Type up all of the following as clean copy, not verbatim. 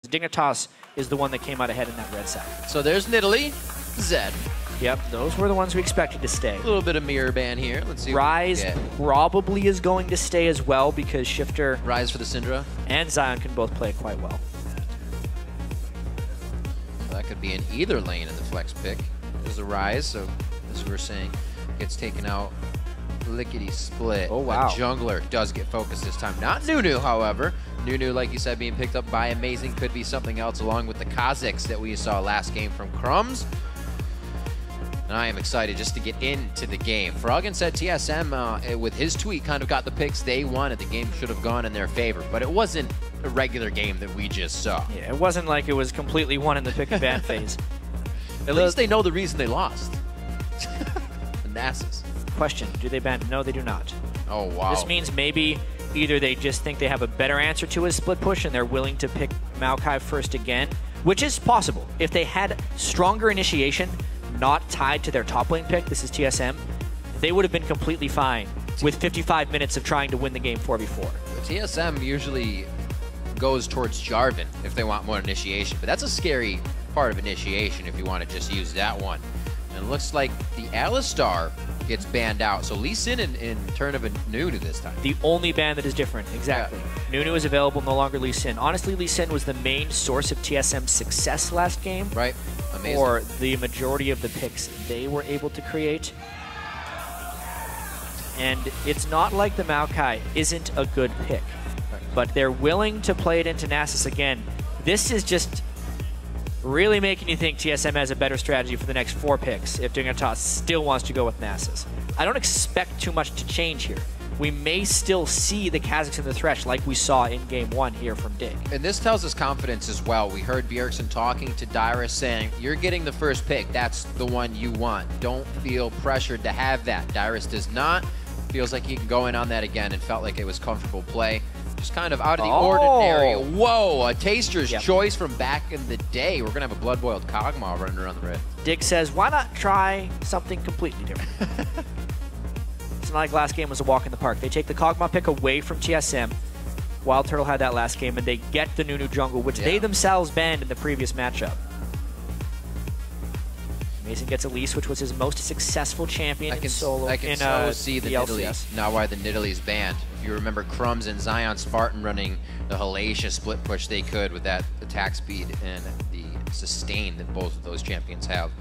Dignitas is the one that came out ahead in that red sector. So there's Nidalee, Zed. Yep, those were the ones we expected to stay. A little bit of mirror ban here. Let's see. Rise probably is going to stay as well because Shifter Rise for the Syndra and Zion can both play it quite well. So that could be in either lane in the flex pick. There's a Rise, so as we were saying, gets taken out. Lickety split. Oh, wow. A jungler does get focused this time. Not Nunu, however. Nunu, like you said, being picked up by Amazing could be something else, along with the Kazakhs that we saw last game from Crumbs. And I am excited just to get into the game. Froggen said TSM, with his tweet, kind of got the picks they wanted. The game should have gone in their favor, but it wasn't a regular game that we just saw. Yeah, it wasn't like it was completely won in the pick and ban phase. At least they know the reason they lost. The Nasus. Question, do they ban? No, they do not. Oh, wow. This means maybe either they just think they have a better answer to a split push and they're willing to pick Maokai first again, which is possible. If they had stronger initiation, not tied to their top lane pick, this is TSM, they would have been completely fine with 55 minutes of trying to win the game 4v4. TSM usually goes towards Jarvan if they want more initiation, but that's a scary part of initiation if you want to just use that one. And it looks like the Alistar gets banned out, so Lee Sin in turn of a Nunu this time. The only ban that is different, exactly. Yeah. Nunu is available, no longer Lee Sin. Honestly, Lee Sin was the main source of TSM's success last game. Right, amazing. Or the majority of the picks they were able to create. And it's not like the Maokai isn't a good pick, but they're willing to play it into Nasus again. This is just really making you think TSM has a better strategy for the next 4 picks if Dignitas still wants to go with Nasus. I don't expect too much to change here. We may still see the Kazakhs in the Thresh like we saw in Game 1 here from Dig. And this tells us confidence as well. We heard Bjergsen talking to Dyrus saying, you're getting the first pick. That's the one you want. Don't feel pressured to have that. Dyrus does not. Feels like he can go in on that again and felt like it was comfortable play. Just kind of out of the ordinary. Whoa, a Taster's choice from back in the day. We're going to have a blood-boiled Kog'Maw running around the red. Dig says, why not try something completely different? It's not like last game was a walk in the park. They take the Kog'Maw pick away from TSM. Wild Turtle had that last game, and they get the Nunu jungle, which they themselves banned in the previous matchup. Mason gets Elise, which was his most successful champion in solo. I can so see the Nidalee, now why the Nidalee's banned. If you remember Crumbs and Zion Spartan running the hellacious split push they could with that attack speed and the sustain that both of those champions have.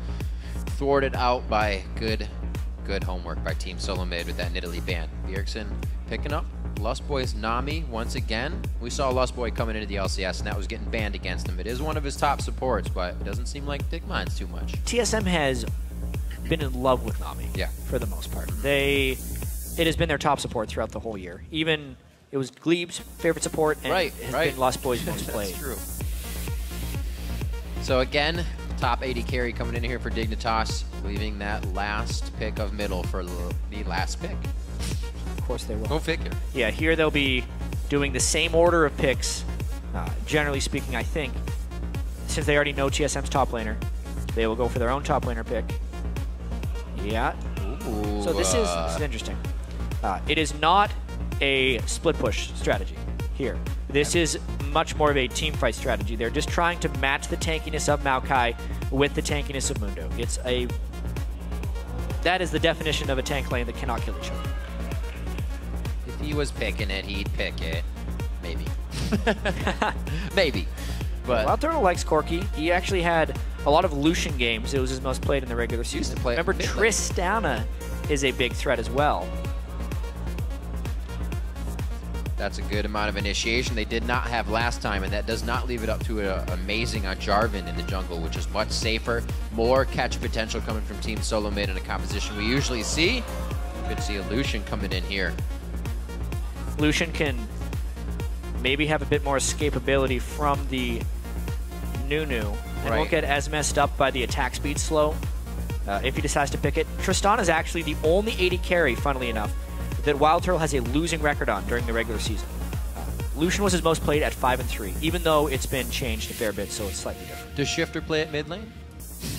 Thwarted out by good homework by Team Solo Mid with that Nidalee ban. Bjergsen picking up Lustboy's Nami once again. We saw Lustboy coming into the LCS and that was getting banned against him. It is one of his top supports, but it doesn't seem like Dig minds too much. TSM has been in love with Nami for the most part. It has been their top support throughout the whole year. Even it was Glebe's favorite support and has been Lustboy's most played. That's true. So again, top 80 carry coming in here for Dignitas, leaving that last pick of middle for the last pick. Of course they will. Go figure. Yeah, here they'll be doing the same order of picks. Generally speaking, I think, since they already know TSM's top laner, they will go for their own top laner pick. Yeah. Ooh, so this is interesting. It is not a split push strategy here. This is much more of a team fight strategy. They're just trying to match the tankiness of Maokai with the tankiness of Mundo. That is the definition of a tank lane that cannot kill each other. If he was picking it, he'd pick it. Maybe. Maybe. But Wild Turtle likes Corki. He actually had a lot of Lucian games. It was his most played in the regular season. Remember, Tristana is a big threat as well. That's a good amount of initiation they did not have last time, and that does not leave it up to Amazing on Jarvan in the jungle, which is much safer. More catch potential coming from Team Solo Mid in a composition we usually see. You could see a Lucian coming in here. Lucian can maybe have a bit more escapability from the Nunu and won't get as messed up by the attack speed slow if he decides to pick it. Tristana is actually the only 80 carry, funnily enough, that Wild Turtle has a losing record on during the regular season. Lucian was his most played at 5-3, even though it's been changed a fair bit, so it's slightly different. Does Shifter play at mid lane?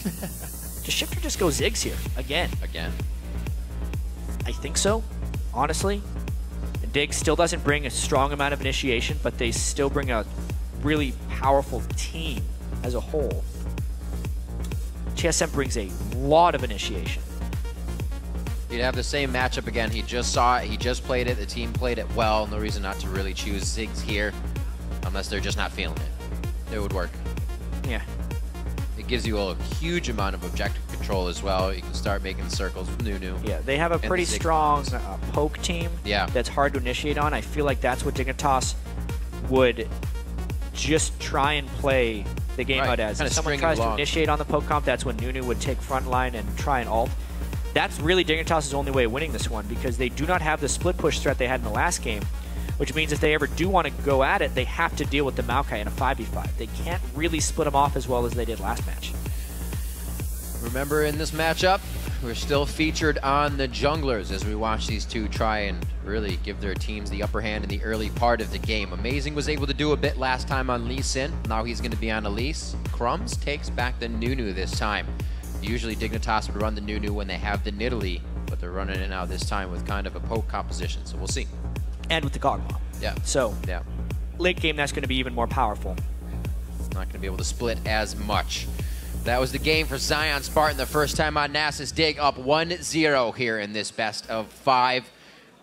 Does Shifter just go Ziggs here? Again. I think so, honestly. And Dig still doesn't bring a strong amount of initiation, but they still bring a really powerful team as a whole, TSM brings a lot of initiation. He'd have the same matchup again. He just saw it. He just played it. The team played it well. No reason not to really choose Ziggs here, unless they're just not feeling it. It would work. Yeah. It gives you a huge amount of objective control as well. You can start making circles with Nunu. Yeah, they have a pretty strong poke team. Yeah. That's hard to initiate on. I feel like that's what Dignitas would just try and play the game out as. If someone tries to initiate on the poke comp, that's when Nunu would take front line and try and ult. That's really Dignitas' only way of winning this one, because they do not have the split push threat they had in the last game, which means if they ever do want to go at it, they have to deal with the Maokai in a 5v5. They can't really split them off as well as they did last match. Remember, in this matchup, we're still featured on the junglers as we watch these two try and really give their teams the upper hand in the early part of the game. Amazing was able to do a bit last time on Lee Sin. Now he's going to be on Elise. Crumbs takes back the Nunu this time. Usually Dignitas would run the Nunu when they have the Nidalee, but they're running it now this time with kind of a poke composition, so we'll see. And with the Kog'Maw. Yeah. So, yeah. Late game, that's going to be even more powerful. Not going to be able to split as much. That was the game for Zion Spartan, the first time on Nasus Dig, up 1-0 here in this best of 5.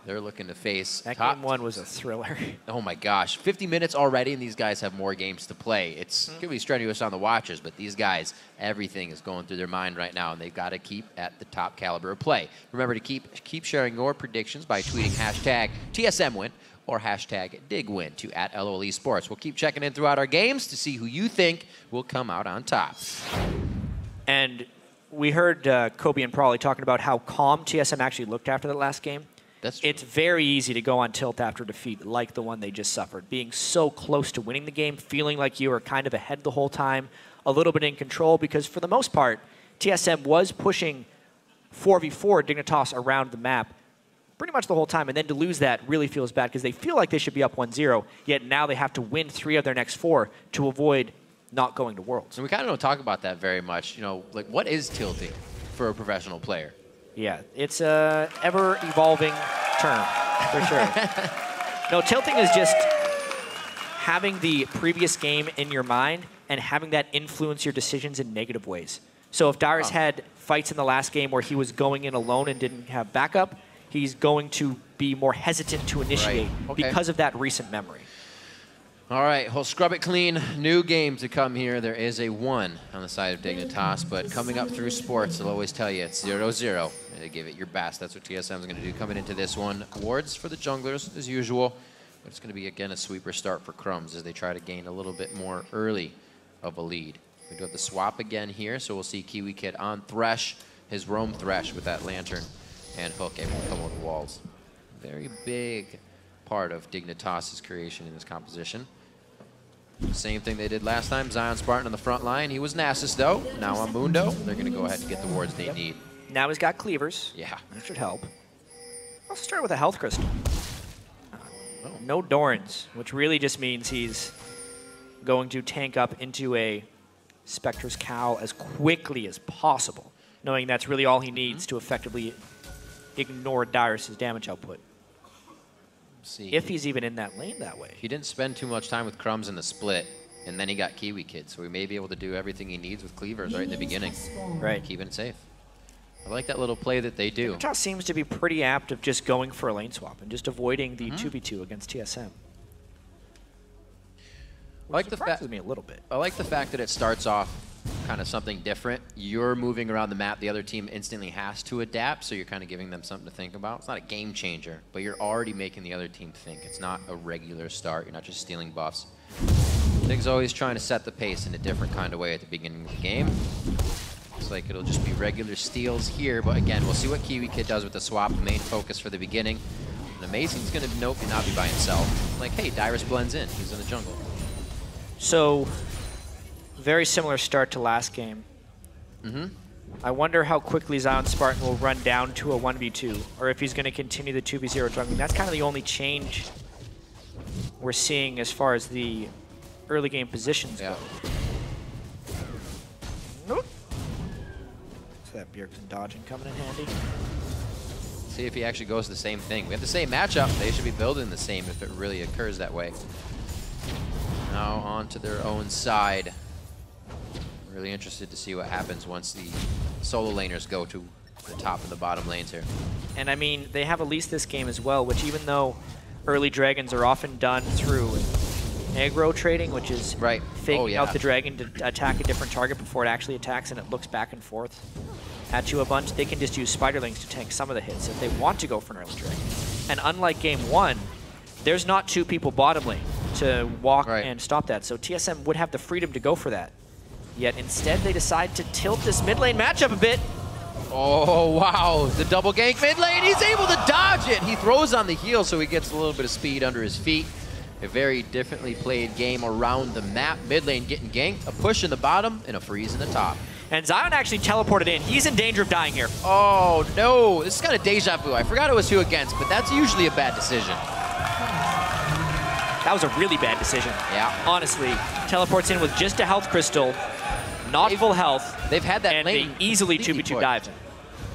They're looking to face that game one was a thriller. Oh my gosh, 50 minutes already, and these guys have more games to play. It's going to be strenuous on the watchers, but these guys, everything is going through their mind right now, and they've got to keep at the top caliber of play. Remember to keep sharing your predictions by tweeting hashtag TSMWin or hashtag DigWin to @LOLeSports. We'll keep checking in throughout our games to see who you think will come out on top. And we heard Kobe and Prawley talking about how calm TSM actually looked after that last game. It's very easy to go on tilt after defeat like the one they just suffered. Being so close to winning the game, feeling like you were kind of ahead the whole time, a little bit in control, because for the most part, TSM was pushing 4v4 Dignitas around the map pretty much the whole time, and then to lose that really feels bad because they feel like they should be up 1-0, yet now they have to win 3 of their next 4 to avoid not going to Worlds. And we kind of don't talk about that very much. You know, like, what is tilting for a professional player? Yeah, it's a ever-evolving term, for sure. No, tilting is just having the previous game in your mind and having that influence your decisions in negative ways. So if Dyrus had fights in the last game where he was going in alone and didn't have backup, he's going to be more hesitant to initiate because of that recent memory. All right, we'll scrub it clean. New game to come here. There is a 1 on the side of Dignitas, but coming up through sports, they'll always tell you it's 0-0. And give it your best. That's what TSM is going to do coming into this one. Wards for the junglers, as usual. But it's going to be, again, a sweeper start for Crumbs as they try to gain a little bit more early of a lead. We do have the swap again here, so we'll see Kiwi Kid on Thresh, his roam Thresh with that lantern and hook able to come over the walls. Very big part of Dignitas' creation in this composition. Same thing they did last time. Zion Spartan on the front line. He was Nasus, though. Now on Mundo, they're going to go ahead and get the wards they need. Now he's got cleavers. Yeah. That should help. I'll start with a health crystal. No Dorans, which really just means he's going to tank up into a Spectre's Cowl as quickly as possible, knowing that's really all he needs to effectively ignore Dyrus' damage output. See, if he's even in that lane that way. He didn't spend too much time with Crumbs in the split, and then he got Kiwi Kid, so he may be able to do everything he needs with cleavers right in the beginning. Right. Keeping it safe. I like that little play that they do. Dignitas seems to be pretty apt of just going for a lane swap and just avoiding the 2v2 against TSM. I like the fact me a little bit. I like the fact that it starts off kind of something different. You're moving around the map. The other team instantly has to adapt, so you're kind of giving them something to think about. It's not a game changer, but you're already making the other team think. It's not a regular start. You're not just stealing buffs. Dig's always trying to set the pace in a different kind of way at the beginning of the game. Looks like it'll just be regular steals here, but again, we'll see what Kiwi Kid does with the swap. Main focus for the beginning. And Amazing's going to not be by himself. Like, hey, Dyrus blends in. He's in the jungle. So, very similar start to last game. I wonder how quickly Zion Spartan will run down to a 1v2, or if he's going to continue the 2v0 jungling. That's kind of the only change we're seeing as far as the early game positions go. Nope. So that Bjergsen dodging coming in handy. See if he actually goes the same thing. We have the same matchup. They should be building the same if it really occurs that way. now onto their own side. Really interested to see what happens once the solo laners go to the top and the bottom lanes here. And I mean, they have at least this game as well, which even though early dragons are often done through aggro trading, which is faking out the dragon to attack a different target before it actually attacks, and it looks back and forth at you a bunch, they can just use spiderlings to tank some of the hits if they want to go for an early dragon. And unlike game 1, there's not 2 people bottom lane to walk and stop that, so TSM would have the freedom to go for that. Yet instead they decide to tilt this mid lane matchup a bit. Oh, wow. The double gank mid lane. He's able to dodge it. He throws on the heel, so he gets a little bit of speed under his feet. A very differently played game around the map. Mid lane getting ganked, a push in the bottom, and a freeze in the top. And Zion actually teleported in. He's in danger of dying here. Oh, no. This is kind of deja vu. I forgot it was 2 against, but that's usually a bad decision. That was a really bad decision. Yeah. Honestly, teleports in with just a health crystal, not full health. They've had that and lane they easily 2v2 dive.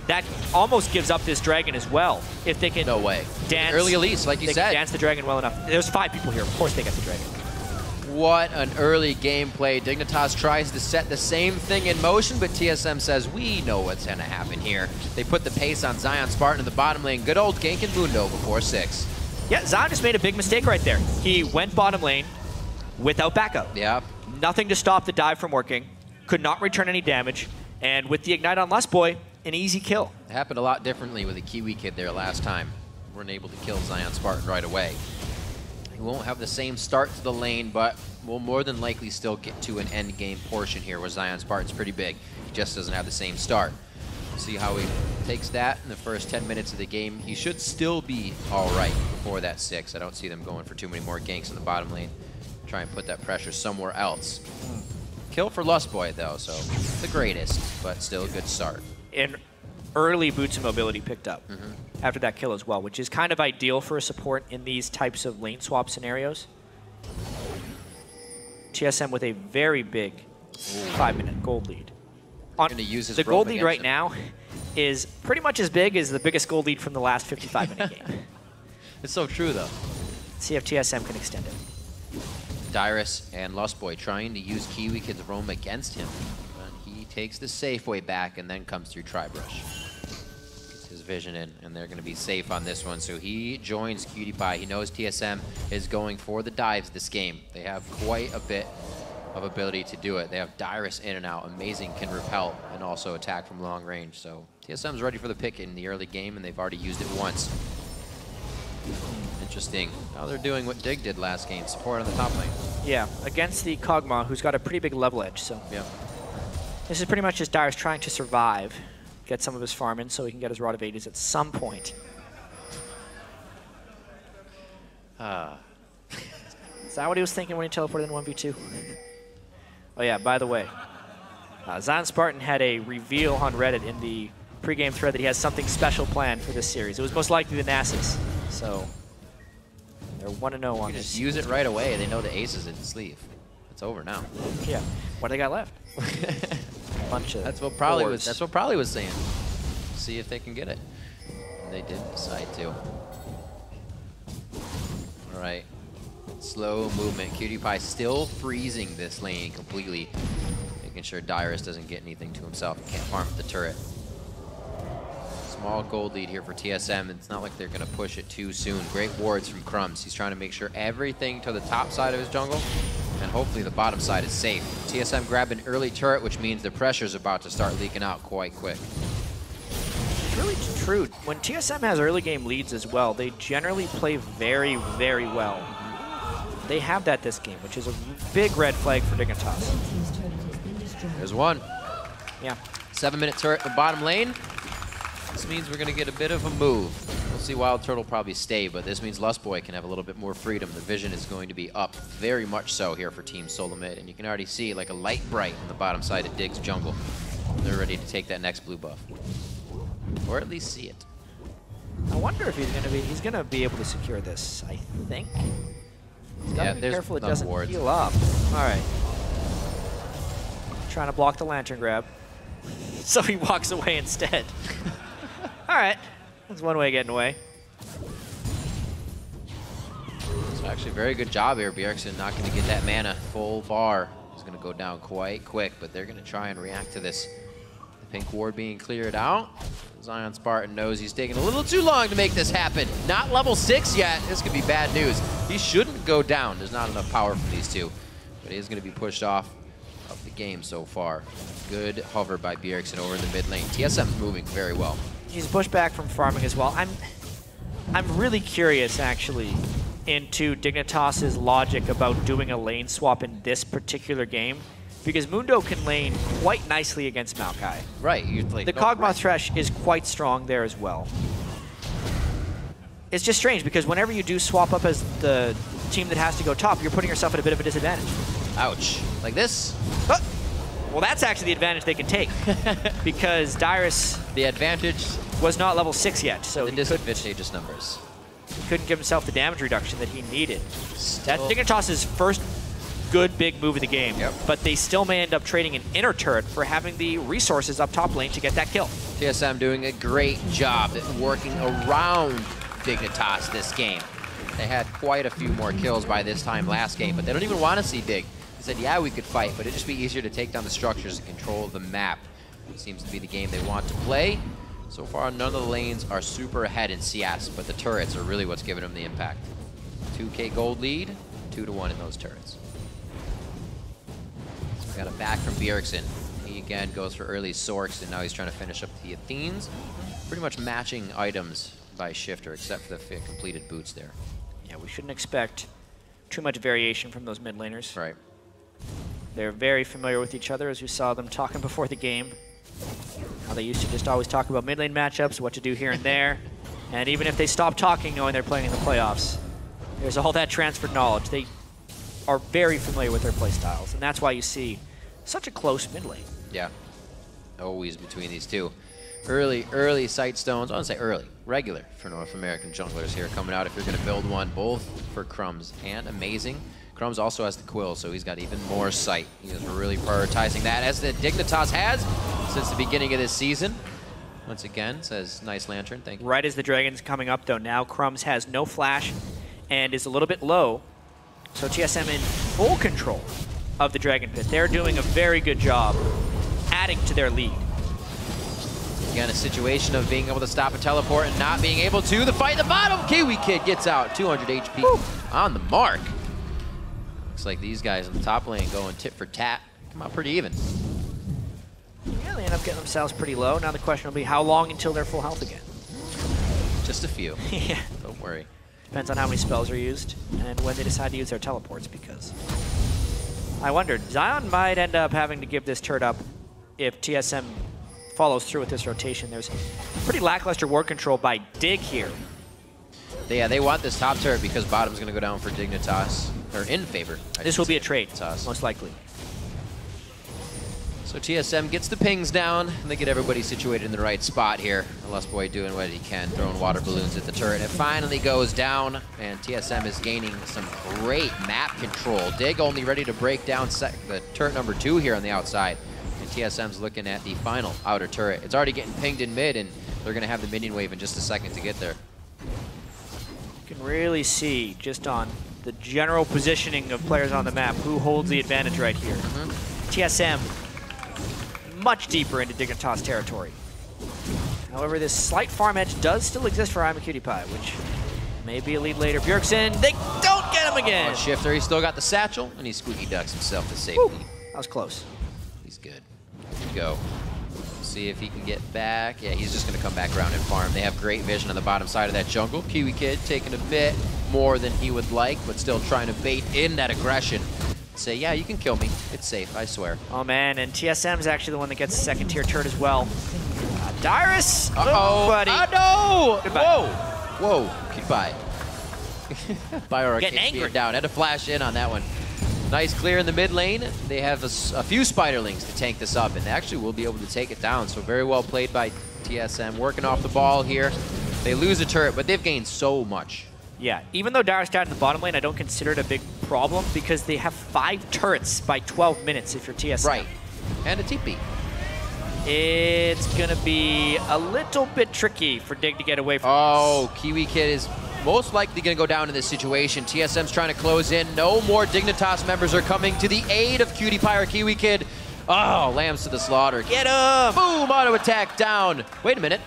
That almost gives up this dragon as well. If they can dance early Elise, like you said. They can dance the dragon well enough. There's 5 people here. Of course they get the dragon. What an early gameplay. Dignitas tries to set the same thing in motion, but TSM says, we know what's going to happen here. They put the pace on Zion Spartan in the bottom lane. Good old gank and Mundo before 6. Yeah, Zion just made a big mistake right there. He went bottom lane without backup. Yeah. Nothing to stop the dive from working. Could not return any damage. And with the Ignite on Lustboy, an easy kill. It happened a lot differently with the Kiwi kid there last time. Weren't able to kill Zion Spartan right away. He won't have the same start to the lane, but will more than likely still get to an end game portion here where Zion Spartan's pretty big. He just doesn't have the same start. See how he takes that in the first 10 minutes of the game. He should still be all right before that 6. I don't see them going for too many more ganks in the bottom lane. Try and put that pressure somewhere else. Kill for Lustboy though, so the greatest, but still a good start. And early boots and mobility picked up after that kill as well, which is kind of ideal for a support in these types of lane swap scenarios. TSM with a very big 5-minute gold lead. The gold lead right now is pretty much as big as the biggest gold lead from the last 55-minute game. It's so true though. See if TSM can extend it. Dyrus and Lustboy trying to use Kiwi Kid's roam against him. But he takes the safe way back and then comes through Tribrush. Gets his vision in, and they're going to be safe on this one. So he joins Cutie Pie. He knows TSM is going for the dives this game. They have quite a bit of ability to do it. They have Dyrus in and out. Amazing, can repel and also attack from long range. So TSM's ready for the pick in the early game, and they've already used it once. Interesting. Now they're doing what Dig did last game, support on the top lane. Yeah, against the Kog'Maw, who's got a pretty big level edge. So yeah, this is pretty much just Dyrus trying to survive, get some of his farm in so he can get his Rod of Ages at some point. Is that what he was thinking when he teleported in 1v2? Oh yeah, by the way, Zion Spartan had a reveal on Reddit in the pregame thread that he has something special planned for this series. It was most likely the Nasus, so they're 1-0 on this. Just use it right away. They know the ace is in the sleeve. It's over now. Yeah. What do they got left? A bunch of That's what Probably was saying. See if they can get it. And they did decide to. All right. Slow movement. Cutie Pie still freezing this lane completely, making sure Dyrus doesn't get anything to himself. He can't farm the turret. Small gold lead here for TSM. It's not like they're going to push it too soon. Great wards from Crumbs. He's trying to make sure everything to the top side of his jungle and hopefully the bottom side is safe. TSM grabbed an early turret, which means the pressure's about to start leaking out quite quick. It's really true. When TSM has early game leads as well, they generally play very, very well. They have that this game, which is a big red flag for Dignitas. There's one. Yeah. 7-minute turret in the bottom lane. This means we're going to get a bit of a move. We'll see Wild Turtle probably stay, but this means Lustboy can have a little bit more freedom. The vision is going to be up very much so here for Team Solo Mid, and you can already see like a light bright on the bottom side of Dig's jungle. They're ready to take that next blue buff, or at least see it. I wonder if he's going to be able to secure this, I think. He's got to be careful it doesn't heal up. All right. Trying to block the lantern grab. So he walks away instead. All right. That's one way of getting away. So Actually, very good job here. Bjergsen not going to get that mana full bar. He's going to go down quite quick, but they're going to try and react to this. The pink ward being cleared out. Zion Spartan knows he's taking a little too long to make this happen. Not level 6 yet. This could be bad news. He shouldn't go down. There's not enough power from these two. But he is going to be pushed off of the game so far. Good hover by Bjergsen over in the mid lane. TSM's moving very well. He's pushed back from farming as well. I'm really curious, actually, into Dignitas's logic about doing a lane swap in this particular game, because Mundo can lane quite nicely against Maokai. Right. The Kog'Maw Thresh is quite strong there as well. It's just strange, because whenever you do swap up as the team that has to go top, you're putting yourself at a bit of a disadvantage. Ouch. Like this? Well, that's actually the advantage they can take, because Dyrus... The advantage... was not level 6 yet, so the disadvantageous numbers. He couldn't give himself the damage reduction that he needed. That's Dignitas's first good big move of the game, but they still may end up trading an inner turret for having the resources up top lane to get that kill. TSM doing a great job at working around Dignitas this game. They had quite a few more kills by this time last game, but they don't even want to see Dig. They said, yeah, we could fight, but it'd just be easier to take down the structures and control the map. It seems to be the game they want to play. So far, none of the lanes are super ahead in CS, but the turrets are really what's giving them the impact. 2K gold lead, 2-1 in those turrets. So we got a back from Bjergsen. He again goes for early Sorks, and now he's trying to finish up the Athenes. Pretty much matching items by Shifter, except for the completed boots there. Yeah, we shouldn't expect too much variation from those mid laners. Right. They're very familiar with each other, as you saw them talking before the game. How they used to just always talk about mid lane matchups, what to do here and there. And even if they stop talking, knowing they're playing in the playoffs, there's all that transferred knowledge. They are very familiar with their play styles, and that's why you see such a close mid lane. Yeah, always between these two. Early sight stones, I wouldn't say early, regular for North American junglers here coming out if you're going to build one, both for Crumbs and Amazing. Crumbs also has the Quill, so he's got even more sight. He is really prioritizing that, as the Dignitas has since the beginning of this season. Once again, says nice lantern, thank you. Right as the Dragon's coming up, though, now Crumbs has no flash and is a little bit low. So TSM in full control of the Dragon Pit. They're doing a very good job adding to their lead. Again, a situation of being able to stop a teleport and not being able to. The fight at the bottom, Kiwi Kid gets out, 200 HP on the mark. Looks like these guys in the top lane going tit for tat. Come out pretty even. Yeah, they end up getting themselves pretty low. Now the question will be how long until they're full health again? Just a few. Yeah. Don't worry. Depends on how many spells are used and when they decide to use their teleports, because I wondered, Zion might end up having to give this turret up if TSM follows through with this rotation. There's pretty lackluster ward control by Dig here. Yeah, they want this top turret because bottom's going to go down for Dignitas, or in favor. This will be a trade, most likely. So TSM gets the pings down, and they get everybody situated in the right spot here. Lustboy doing what he can, throwing water balloons at the turret. It finally goes down, and TSM is gaining some great map control. Dig only ready to break down the turret number 2 here on the outside. And TSM's looking at the final outer turret. It's already getting pinged in mid, and they're going to have the minion wave in just a second to get there. You can really see, just on the general positioning of players on the map, who holds the advantage right here. TSM much deeper into Dignitas territory. However, this slight farm edge does still exist for I'mACutiePie, which may be a lead later. Bjergsen, they don't get him again! Shifter, he's still got the satchel, and he squeaky ducks himself to safety. Woo. That was close. He's good. Good to go. See if he can get back. Yeah, he's just going to come back around and farm. They have great vision on the bottom side of that jungle. Kiwi Kid taking a bit more than he would like, but still trying to bait in that aggression. Say, yeah, you can kill me. It's safe, I swear. Oh, man, and TSM's actually the one that gets a second-tier turret as well. Dyrus! Uh-oh, buddy. Oh, no! Goodbye. Whoa, goodbye. Biorarcade Getting angry. down. Had to flash in on that one. Nice clear in the mid lane. They have a few Spiderlings to tank this up, and actually will be able to take it down. So very well played by TSM, working off the ball here. They lose a turret, but they've gained so much. Yeah, even though Dyrus died in the bottom lane, I don't consider it a big problem because they have 5 turrets by 12 minutes if you're TSM. Right, and a TP. It's going to be a little bit tricky for Dig to get away from this. Kiwi Kid is most likely going to go down in this situation. TSM's trying to close in. No more Dignitas members are coming to the aid of Cutie Pie or Kiwi Kid. Oh, Lambs to the slaughter. Get him! Boom! Auto attack down. Wait a minute.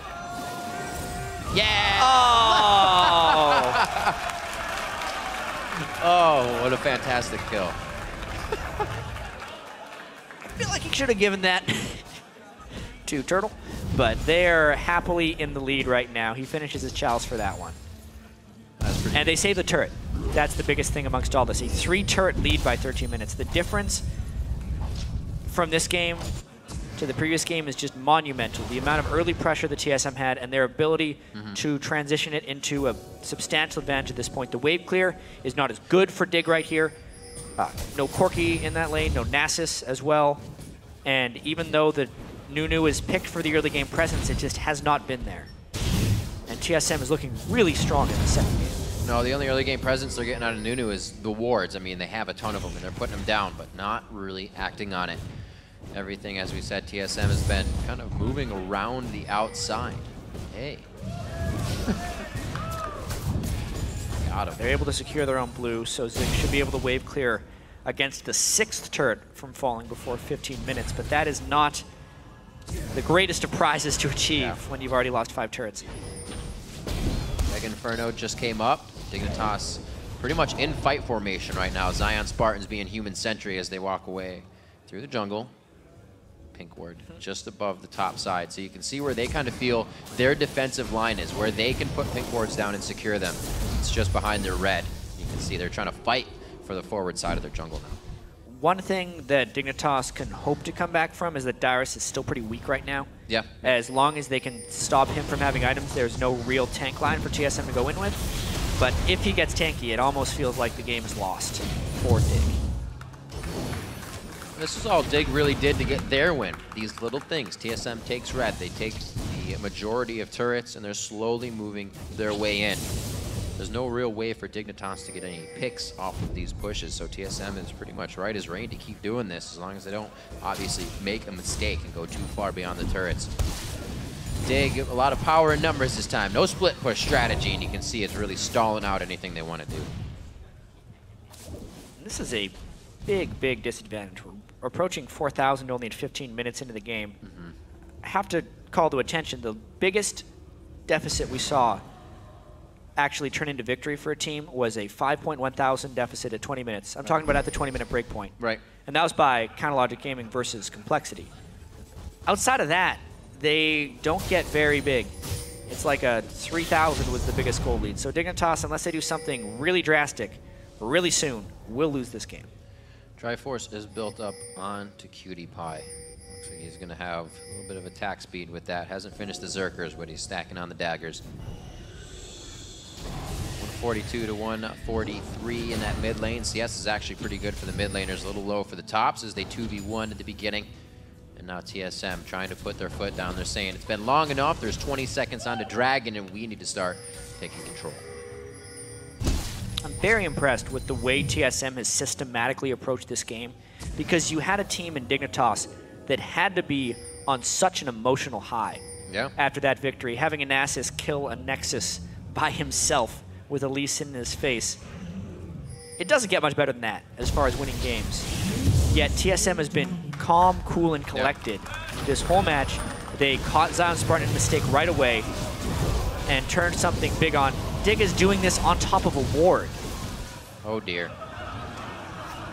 Yeah! Oh! Oh, what a fantastic kill. I feel like he should have given that to Turtle, but they're happily in the lead right now. He finishes his chalice for that one. And they save the turret. That's the biggest thing amongst all this. A 3-turret lead by 13 minutes. The difference from this game to the previous game is just monumental. The amount of early pressure the TSM had and their ability to transition it into a substantial advantage at this point. The wave clear is not as good for Dig right here. No Corki in that lane, no Nasus as well. And even though the Nunu is picked for the early game presence, it just has not been there. And TSM is looking really strong in the second game. No, the only early game presence they're getting out of Nunu is the wards. I mean, they have a ton of them and they're putting them down, but not really acting on it. Everything, as we said, TSM has been kind of moving around the outside. Hey. Got him. They're able to secure their own blue, so Zig should be able to wave clear against the 6th turret from falling before 15 minutes, but that is not the greatest of prizes to achieve when you've already lost 5 turrets. Mega Inferno just came up. Dignitas pretty much in fight formation right now. Zion Spartans being human sentry as they walk away through the jungle. Pink ward just above the top side. So you can see where they kind of feel their defensive line is, where they can put pink wards down and secure them. It's just behind their red. You can see they're trying to fight for the forward side of their jungle now. One thing that Dignitas can hope to come back from is that Dyrus is still pretty weak right now. Yeah. As long as they can stop him from having items, there's no real tank line for TSM to go in with. But if he gets tanky, it almost feels like the game is lost for Dig. This is all Dig really did to get their win. These little things. TSM takes red. They take the majority of turrets, and they're slowly moving their way in. There's no real way for Dignitas to get any picks off of these pushes, so TSM is pretty much right as rain to keep doing this as long as they don't obviously make a mistake and go too far beyond the turrets. Dig, a lot of power in numbers this time. No split push strategy, and you can see it's really stalling out anything they want to do. This is a big, big disadvantage. We're approaching 4,000 only at 15 minutes into the game. I have to call to attention the biggest deficit we saw actually turn into victory for a team was a 5.1 thousand deficit at 20 minutes. I'm talking about at the 20-minute break point. Right. And that was by Counterlogic Gaming versus Complexity. Outside of that, they don't get very big. It's like a 3,000 was the biggest goal lead. So Dignitas, unless they do something really drastic really soon, will lose this game. Triforce is built up onto Cutie Pie. Looks like he's going to have a little bit of attack speed with that. Hasn't finished the Zerkers, but he's stacking on the daggers. 142 to 143 in that mid lane. CS is actually pretty good for the mid laners, a little low for the tops as they 2v1 at the beginning. And now TSM trying to put their foot down. They're saying it's been long enough. There's 20 seconds on to Dragon, and we need to start taking control. I'm very impressed with the way TSM has systematically approached this game, because you had a team in Dignitas that had to be on such an emotional high after that victory. Having a Nasus kill a Nexus by himself with Elise in his face. It doesn't get much better than that as far as winning games. Yet TSM has been calm, cool, and collected. This whole match, they caught Zion Spartan in a mistake right away and turned something big on. Dig is doing this on top of a ward. Oh dear.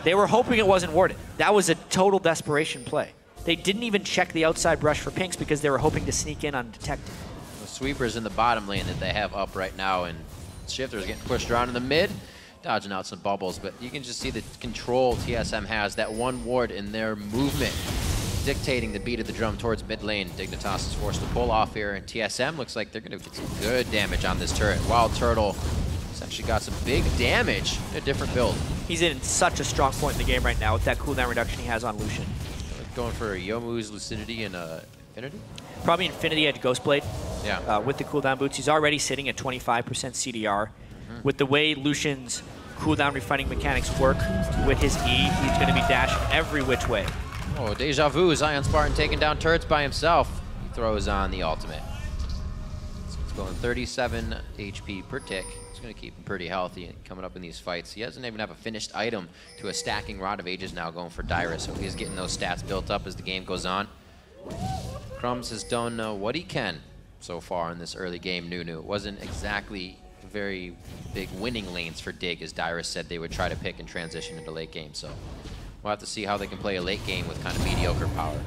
They were hoping it wasn't warded. That was a total desperation play. They didn't even check the outside brush for pinks because they were hoping to sneak in undetected. The sweepers in the bottom lane that they have up right now, and Shifter's getting pushed around in the mid, dodging out some bubbles, but you can just see the control TSM has, that one ward in their movement, dictating the beat of the drum towards mid lane. Dignitas is forced to pull off here, and TSM looks like they're going to get some good damage on this turret. Wild Turtle has actually got some big damage in a different build. He's in such a strong point in the game right now with that cooldown reduction he has on Lucian. Going for Youmuu's Lucidity and Infinity? Probably Infinity Edge Ghostblade. Yeah. With the cooldown boots. He's already sitting at 25% CDR. With the way Lucian's cooldown refining mechanics work with his E, he's going to be dashing every which way. Oh, deja vu. Zion Spartan taking down turrets by himself. He throws on the ultimate. So it's going 37 HP per tick. He's going to keep him pretty healthy and coming up in these fights. He doesn't even have a finished item to a stacking Rod of Ages now going for Dyrus, so he's getting those stats built up as the game goes on. Crumbs has done what he can so far in this early game. Nunu, it wasn't exactly very big winning lanes for Dig, as Dyrus said they would try to pick and transition into late game, so we'll have to see how they can play a late game with kind of mediocre power.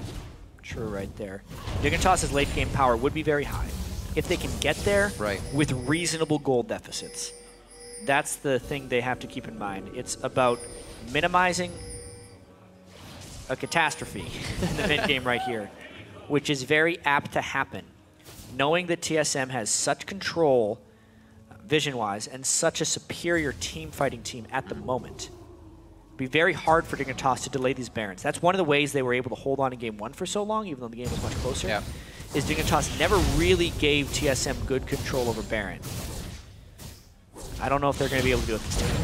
True right there. Dignitas's late game power would be very high if they can get there with reasonable gold deficits. That's the thing they have to keep in mind. It's about minimizing a catastrophe in the mid game right here, which is very apt to happen. Knowing that TSM has such control vision-wise and such a superior team fighting team at the moment, it'd be very hard for Dignitas to delay these Barons. That's one of the ways they were able to hold on in game 1 for so long, even though the game was much closer, is Dignitas never really gave TSM good control over Baron. I don't know if they're going to be able to do it this time.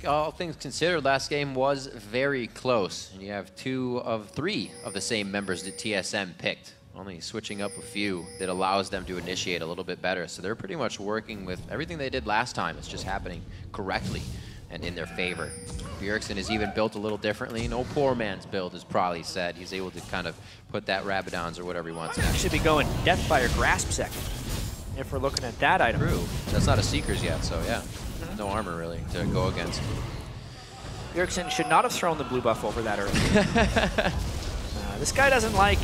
All things considered, last game was very close. And you have 2 of 3 of the same members that TSM picked, only switching up a few that allows them to initiate a little bit better. So they're pretty much working with everything they did last time. It's just happening correctly and in their favor. Bjergsen is even built a little differently. No poor man's build, as Prolly said. He's able to kind of put that Rabadons or whatever he wants. Should be going Deathfire Grasp second, if we're looking at that item. True. That's not a Seekers yet, so yeah. No armor, really, to go against. Bjergsen should not have thrown the blue buff over that early. This guy doesn't like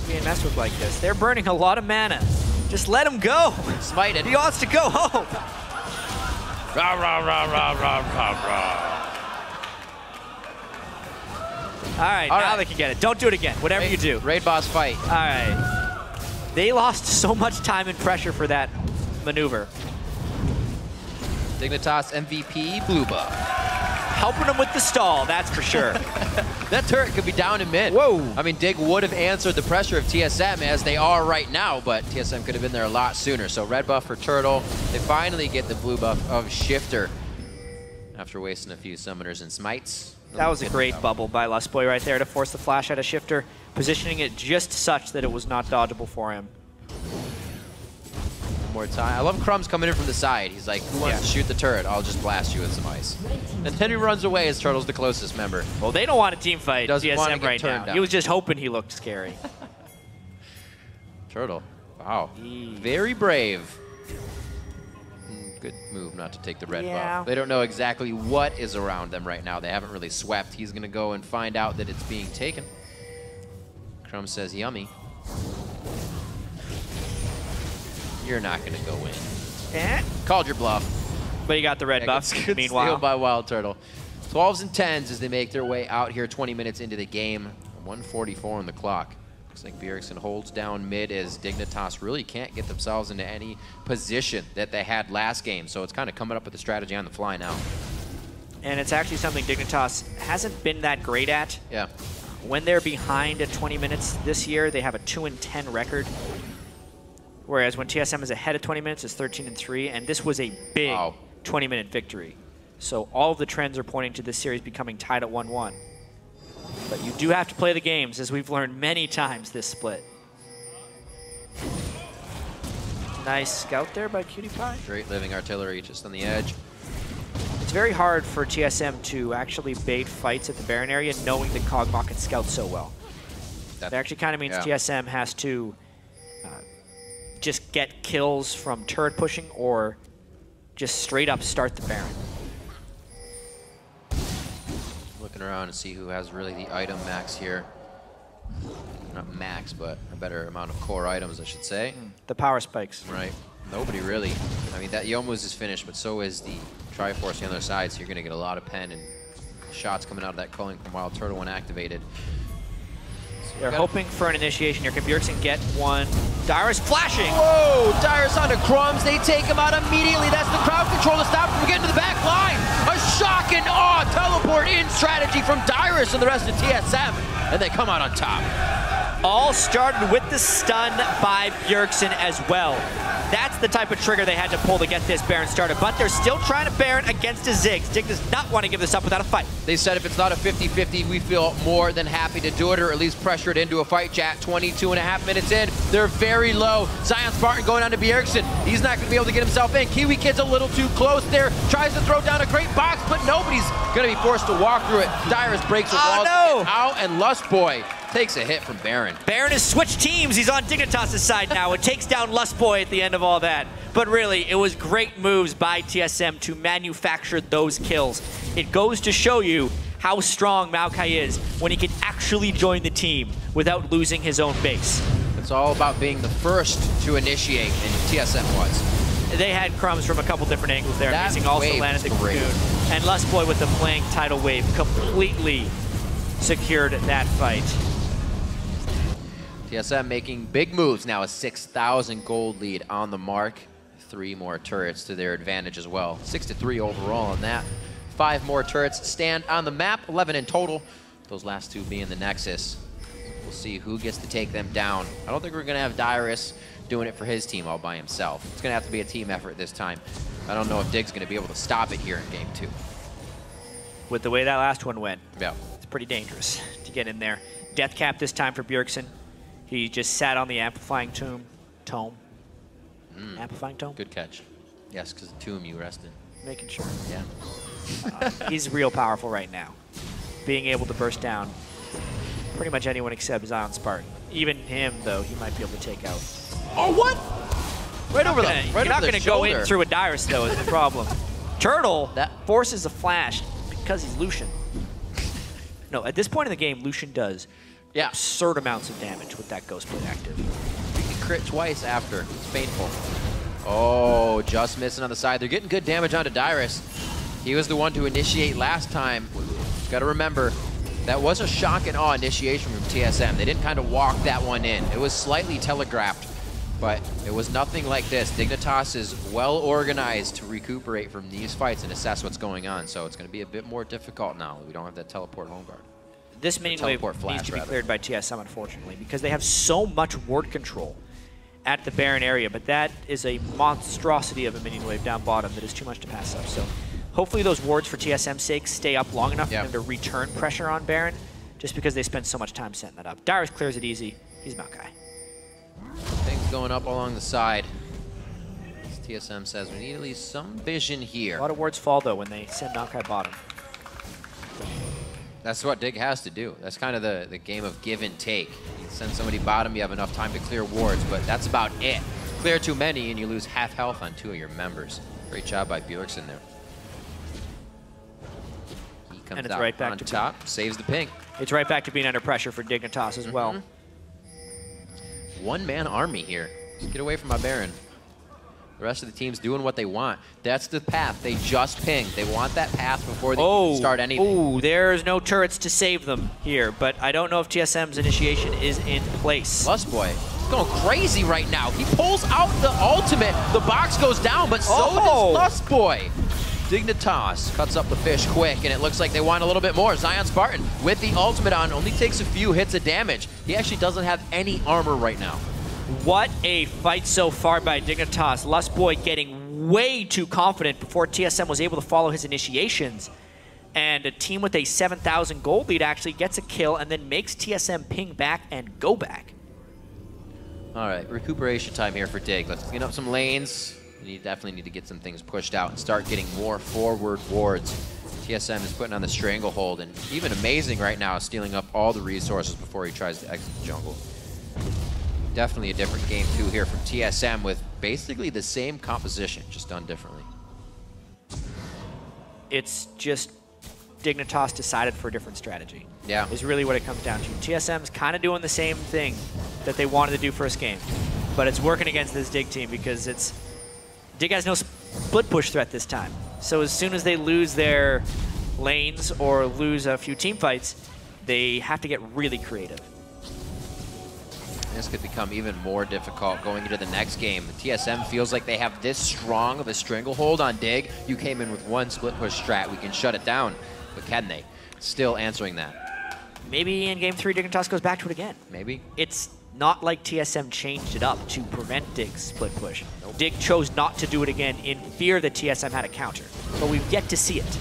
being messed with like this. They're burning a lot of mana. Just let him go. Smite it. He wants to go home. Rah, rah, rah, rah, rah, rah, rah. All right, now they can get it. Don't do it again, whatever you do. Raid boss fight. All right. They lost so much time and pressure for that maneuver. Dignitas MVP, blue buff. Helping them with the stall, that's for sure. That turret could be down in mid. Whoa. I mean, Dig would have answered the pressure of TSM as they are right now, but TSM could have been there a lot sooner. So red buff for Turtle. They finally get the blue buff of Shifter after wasting a few summoners and smites. That was a great bubble by Lustboy right there to force the flash out of Shifter, positioning it just such that it was not dodgeable for him. More time. I love Crumbs coming in from the side. He's like, who wants to shoot the turret? I'll just blast you with some ice. And Henry runs away as Turtle's the closest member. Well, they don't want a team fight TSM right now. Down. He was just hoping he looked scary. Turtle. Wow. Very brave. Good move not to take the red buff. They don't know exactly what is around them right now. They haven't really swept. He's going to go and find out that it's being taken. Crumbs says, yummy. You're not going to go in. Called your bluff. But he got the red buff. Good Meanwhile, steal by Wild Turtle. 12s and 10s as they make their way out here 20 minutes into the game. 1:44 on the clock. Looks like Bjergsen holds down mid as Dignitas really can't get themselves into any position that they had last game. So it's kind of coming up with a strategy on the fly now. And it's actually something Dignitas hasn't been that great at. Yeah. When they're behind at 20 minutes this year, they have a 2-10 record. Whereas when TSM is ahead of 20 minutes, it's 13-3, and this was a big 20-minute victory. So all of the trends are pointing to this series becoming tied at 1-1. But you do have to play the games, as we've learned many times this split. Nice scout there by Cutie Pie. Great living artillery just on the edge. It's very hard for TSM to actually bait fights at the Baron area knowing that Kog'Maw can scout so well. That actually kind of means TSM has to just get kills from turret pushing or just straight up start the Baron. Looking around to see who has really the item max here. Not max, but a better amount of core items, I should say. The power spikes. Right. Nobody really. I mean, that Youmuu's is finished, but so is the Triforce on the other side, so you're going to get a lot of pen and shots coming out of that culling from Wild Turtle when activated. They're hoping for an initiation here. Can Bjergsen get one? Dyrus flashing! Whoa! Dyrus onto Crumbs. They take him out immediately. That's the crowd control to stop him from getting to the back line. A shock and awe teleport in strategy from Dyrus and the rest of TSM. And they come out on top. All started with the stun by Bjergsen as well. That's the type of trigger they had to pull to get this Baron started. But they're still trying to Baron against a Ziggs. Dig does not want to give this up without a fight. They said if it's not a 50-50, we feel more than happy to do it, or at least pressure it into a fight, chat. 22.5 minutes in. They're very low. Zion Spartan going on to Bjergsen. He's not going to be able to get himself in. Kiwi Kid's a little too close there. Tries to throw down a great box, but nobody's going to be forced to walk through it. Dyrus breaks the walls. No. Out, and Lustboy takes a hit from Baron. Baron has switched teams. He's on Dignitas' side now. It takes down Lustboy at the end of all that. But really, it was great moves by TSM to manufacture those kills. It goes to show you how strong Maokai is when he can actually join the team without losing his own base. It's all about being the first to initiate, and TSM was. They had crumbs from a couple different angles there. Amazing also landed the Cocoon. And Lustboy with the flank tidal wave completely secured that fight. TSM making big moves now, a 6,000 gold lead on the mark. 3 more turrets to their advantage as well. 6-3 overall on that. 5 more turrets stand on the map, 11 in total. Those last 2 being the Nexus. We'll see who gets to take them down. I don't think we're gonna have Dyrus doing it for his team all by himself. It's gonna have to be a team effort this time. I don't know if Dig's gonna be able to stop it here in game 2. With the way that last one went, yeah, it's pretty dangerous to get in there. Death cap this time for Bjergsen. He just sat on the amplifying tome. Amplifying tome? Good catch. Yes, because the tomb you rested. Making sure. Yeah. He's real powerful right now. Being able to burst down pretty much anyone except Zion Spartan. Even him, though, he might be able to take out. Oh, what? Right over the shoulder. You're not going to go in through a Dyrus, though, is the problem. Turtle that forces a flash because he's Lucian. No, at this point in the game, Lucian does absurd amounts of damage with that Ghost Blade active. You can crit twice after. It's painful. Oh, just missing on the side. They're getting good damage onto Dyrus. He was the one to initiate last time. Got to remember, that was a shock and awe initiation from TSM. They didn't kind of walk that one in. It was slightly telegraphed, but it was nothing like this. Dignitas is well organized to recuperate from these fights and assess what's going on, so it's going to be a bit more difficult now. We don't have that teleport home guard. This minion wave needs to be cleared by TSM, unfortunately, because they have so much ward control at the Baron area, but that is a monstrosity of a minion wave down bottom that is too much to pass up. So hopefully those wards, for TSM's sake, stay up long enough for them to return pressure on Baron, just because they spend so much time setting that up. Dyrus clears it easy. He's Maokai. Things going up along the side. As TSM says, we need at least some vision here. A lot of wards fall, though, when they send Maokai bottom. That's what Dig has to do. That's kind of the game of give and take. You send somebody bottom, you have enough time to clear wards, but that's about it. Clear too many and you lose half health on 2 of your members. Great job by Bjergsen there. He comes out right back on top, saves the ping. It's right back to being under pressure for Dignitas as well. One-man army here. Just get away from my Baron. The rest of the team's doing what they want. That's the path. They just ping. They want that path before they start anything. Oh, there's no turrets to save them here, but I don't know if TSM's initiation is in place. Lustboy going crazy right now. He pulls out the ultimate. The box goes down, but so does Lustboy. Dignitas cuts up the fish quick, and it looks like they want a little bit more. Zion Spartan with the ultimate on only takes a few hits of damage. He actually doesn't have any armor right now. What a fight so far by Dignitas. Lustboy getting way too confident before TSM was able to follow his initiations. And a team with a 7,000 gold lead actually gets a kill and then makes TSM ping back and go back. All right, recuperation time here for Dig. Let's clean up some lanes. We definitely need to get some things pushed out and start getting more forward wards. TSM is putting on the stranglehold, and even Amazing right now is stealing up all the resources before he tries to exit the jungle. Definitely a different game 2 here from TSM with basically the same composition, just done differently. It's just Dignitas decided for a different strategy. Yeah. Is really what it comes down to. TSM's kind of doing the same thing that they wanted to do first game, but it's working against this Dig team because Dig has no split push threat this time. So as soon as they lose their lanes or lose a few team fights, they have to get really creative. This could become even more difficult going into the next game. TSM feels like they have this strong of a stranglehold on Dig. You came in with one split push strat, we can shut it down. But can they? Still answering that. Maybe in game 3, Dignitas goes back to it again. Maybe. It's not like TSM changed it up to prevent Dig's split push. Nope. Dig chose not to do it again in fear that TSM had a counter. But we've yet to see it.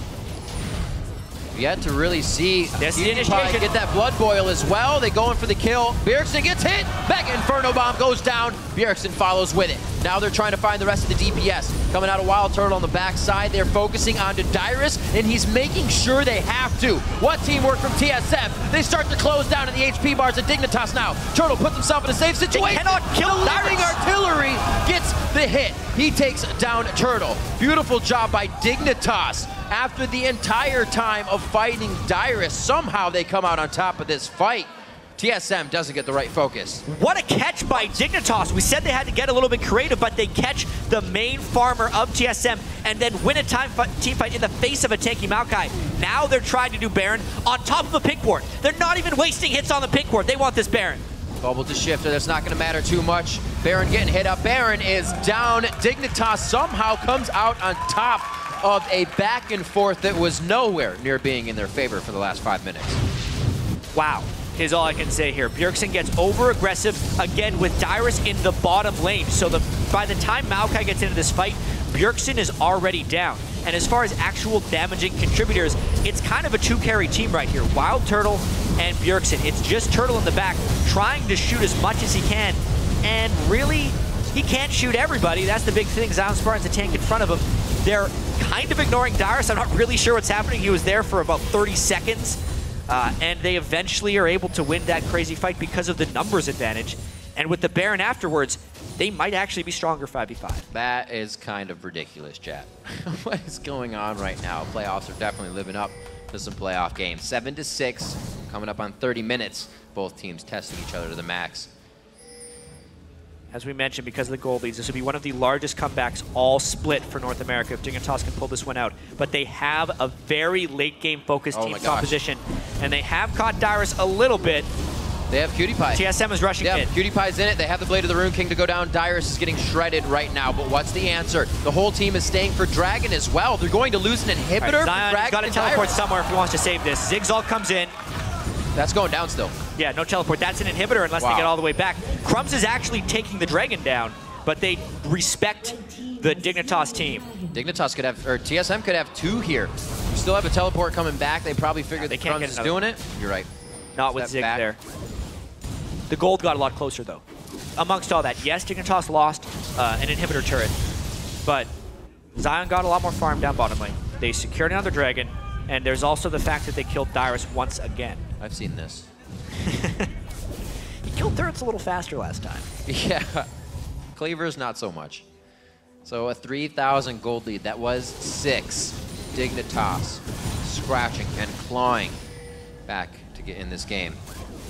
Yet to really see PewDiePie get that blood boil as well. They go in for the kill. Bjergsen gets hit. Mega Inferno Bomb goes down. Bjergsen follows with it. Now they're trying to find the rest of the DPS. Coming out of Wild Turtle on the backside. They're focusing on Dyrus, and he's making sure they have to. What teamwork from TSM? They start to close down in the HP bars at Dignitas now. Turtle puts himself in a safe situation. They cannot kill the Living Artillery gets the hit. He takes down Turtle. Beautiful job by Dignitas. After the entire time of fighting Dyrus, somehow they come out on top of this fight. TSM doesn't get the right focus. What a catch by Dignitas. We said they had to get a little bit creative, but they catch the main farmer of TSM and then win a team fight in the face of a tanky Maokai. Now they're trying to do Baron on top of a pick ward. They're not even wasting hits on the pick ward. They want this Baron. Bubble to Shifter, that's not going to matter too much. Baron getting hit up. Baron is down. Dignitas somehow comes out on top of a back and forth that was nowhere near being in their favor for the last 5 minutes. Wow, is all I can say here. Bjergsen gets over aggressive again with Dyrus in the bottom lane. So by the time Maokai gets into this fight, Bjergsen is already down. And as far as actual damaging contributors, it's kind of a two-carry team right here. Wild Turtle and Bjergsen. It's just Turtle in the back trying to shoot as much as he can. And really, he can't shoot everybody. That's the big thing. Zion Spartan's a tank in front of him. They're kind of ignoring Dyrus. I'm not really sure what's happening. He was there for about 30 seconds. And they eventually are able to win that crazy fight because of the numbers advantage. And with the Baron afterwards, they might actually be stronger 5v5. That is kind of ridiculous, chat. What is going on right now? Playoffs are definitely living up to some playoff games. 7-6, coming up on 30 minutes. Both teams testing each other to the max. As we mentioned, because of the gold leads, this would be one of the largest comebacks all split for North America if Dignitas can pull this one out. But they have a very late game focused team composition, and they have caught Dyrus a little bit. They have PewDiePie. TSM is rushing in. PewDiePie's in it. They have the Blade of the Rune King to go down. Dyrus is getting shredded right now, but what's the answer? The whole team is staying for Dragon as well. They're going to lose an inhibitor. Right, Zion's got to teleport somewhere if he wants to save this. Zigzal comes in. That's going down still. Yeah, no teleport. That's an inhibitor unless they get all the way back. Crumbs is actually taking the Dragon down, but they respect the Dignitas team. Dignitas could have, or TSM could have 2 here. We still have a teleport coming back. They probably figured that Crumbs is doing it. You're right. Not with Zig there. The gold got a lot closer, though. Amongst all that, yes, Dignitas lost an inhibitor turret, but Zion got a lot more farm down bottom lane. They secured another Dragon, and there's also the fact that they killed Dyrus once again. I've seen this. He killed turrets a little faster last time. Yeah. Cleavers, not so much. So a 3,000 gold lead. That was 6. Dignitas scratching and clawing back to get in this game.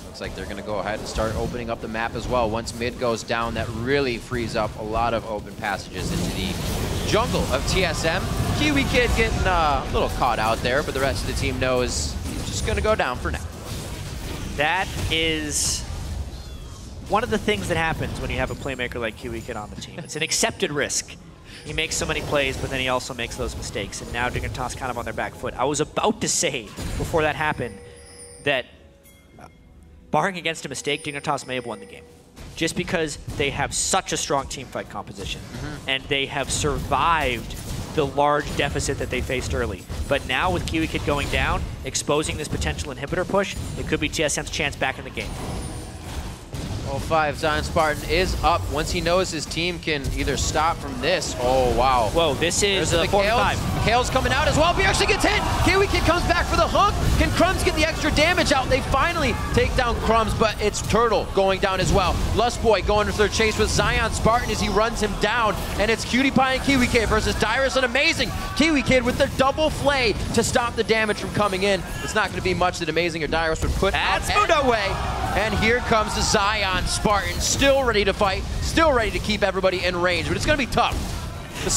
Looks like they're going to go ahead and start opening up the map as well. Once mid goes down, that really frees up a lot of open passages into the jungle of TSM. Kiwi Kid getting a little caught out there, but the rest of the team knows he's just going to go down for now. That is one of the things that happens when you have a playmaker like Kiwi Kid on the team. It's an accepted risk. He makes so many plays, but then he also makes those mistakes, and now Dignitas kind of on their back foot. I was about to say, before that happened, that barring against a mistake, Dignitas may have won the game. Just because they have such a strong teamfight composition, and they have survived the large deficit that they faced early. But now with Kiwi Kid going down, exposing this potential inhibitor push, it could be TSM's chance back in the game. 5, Zion Spartan is up once he knows his team can either stop from this. Oh, wow. Whoa, this is 4-5. Mikhail's coming out as well. Bjergsen gets hit. Kiwi Kid comes back for the hook. Can Crumbs get the extra damage out? They finally take down Crumbs, but it's Turtle going down as well. Lustboy going for their chase with Zion Spartan as he runs him down. And it's PewDiePie and Kiwi Kid versus Dyrus. An amazing Kiwi Kid with the double flay to stop the damage from coming in. It's not going to be much that Amazing or Dyrus would put out anyway. And here comes the Zion Spartan, still ready to fight, still ready to keep everybody in range, but it's going to be tough.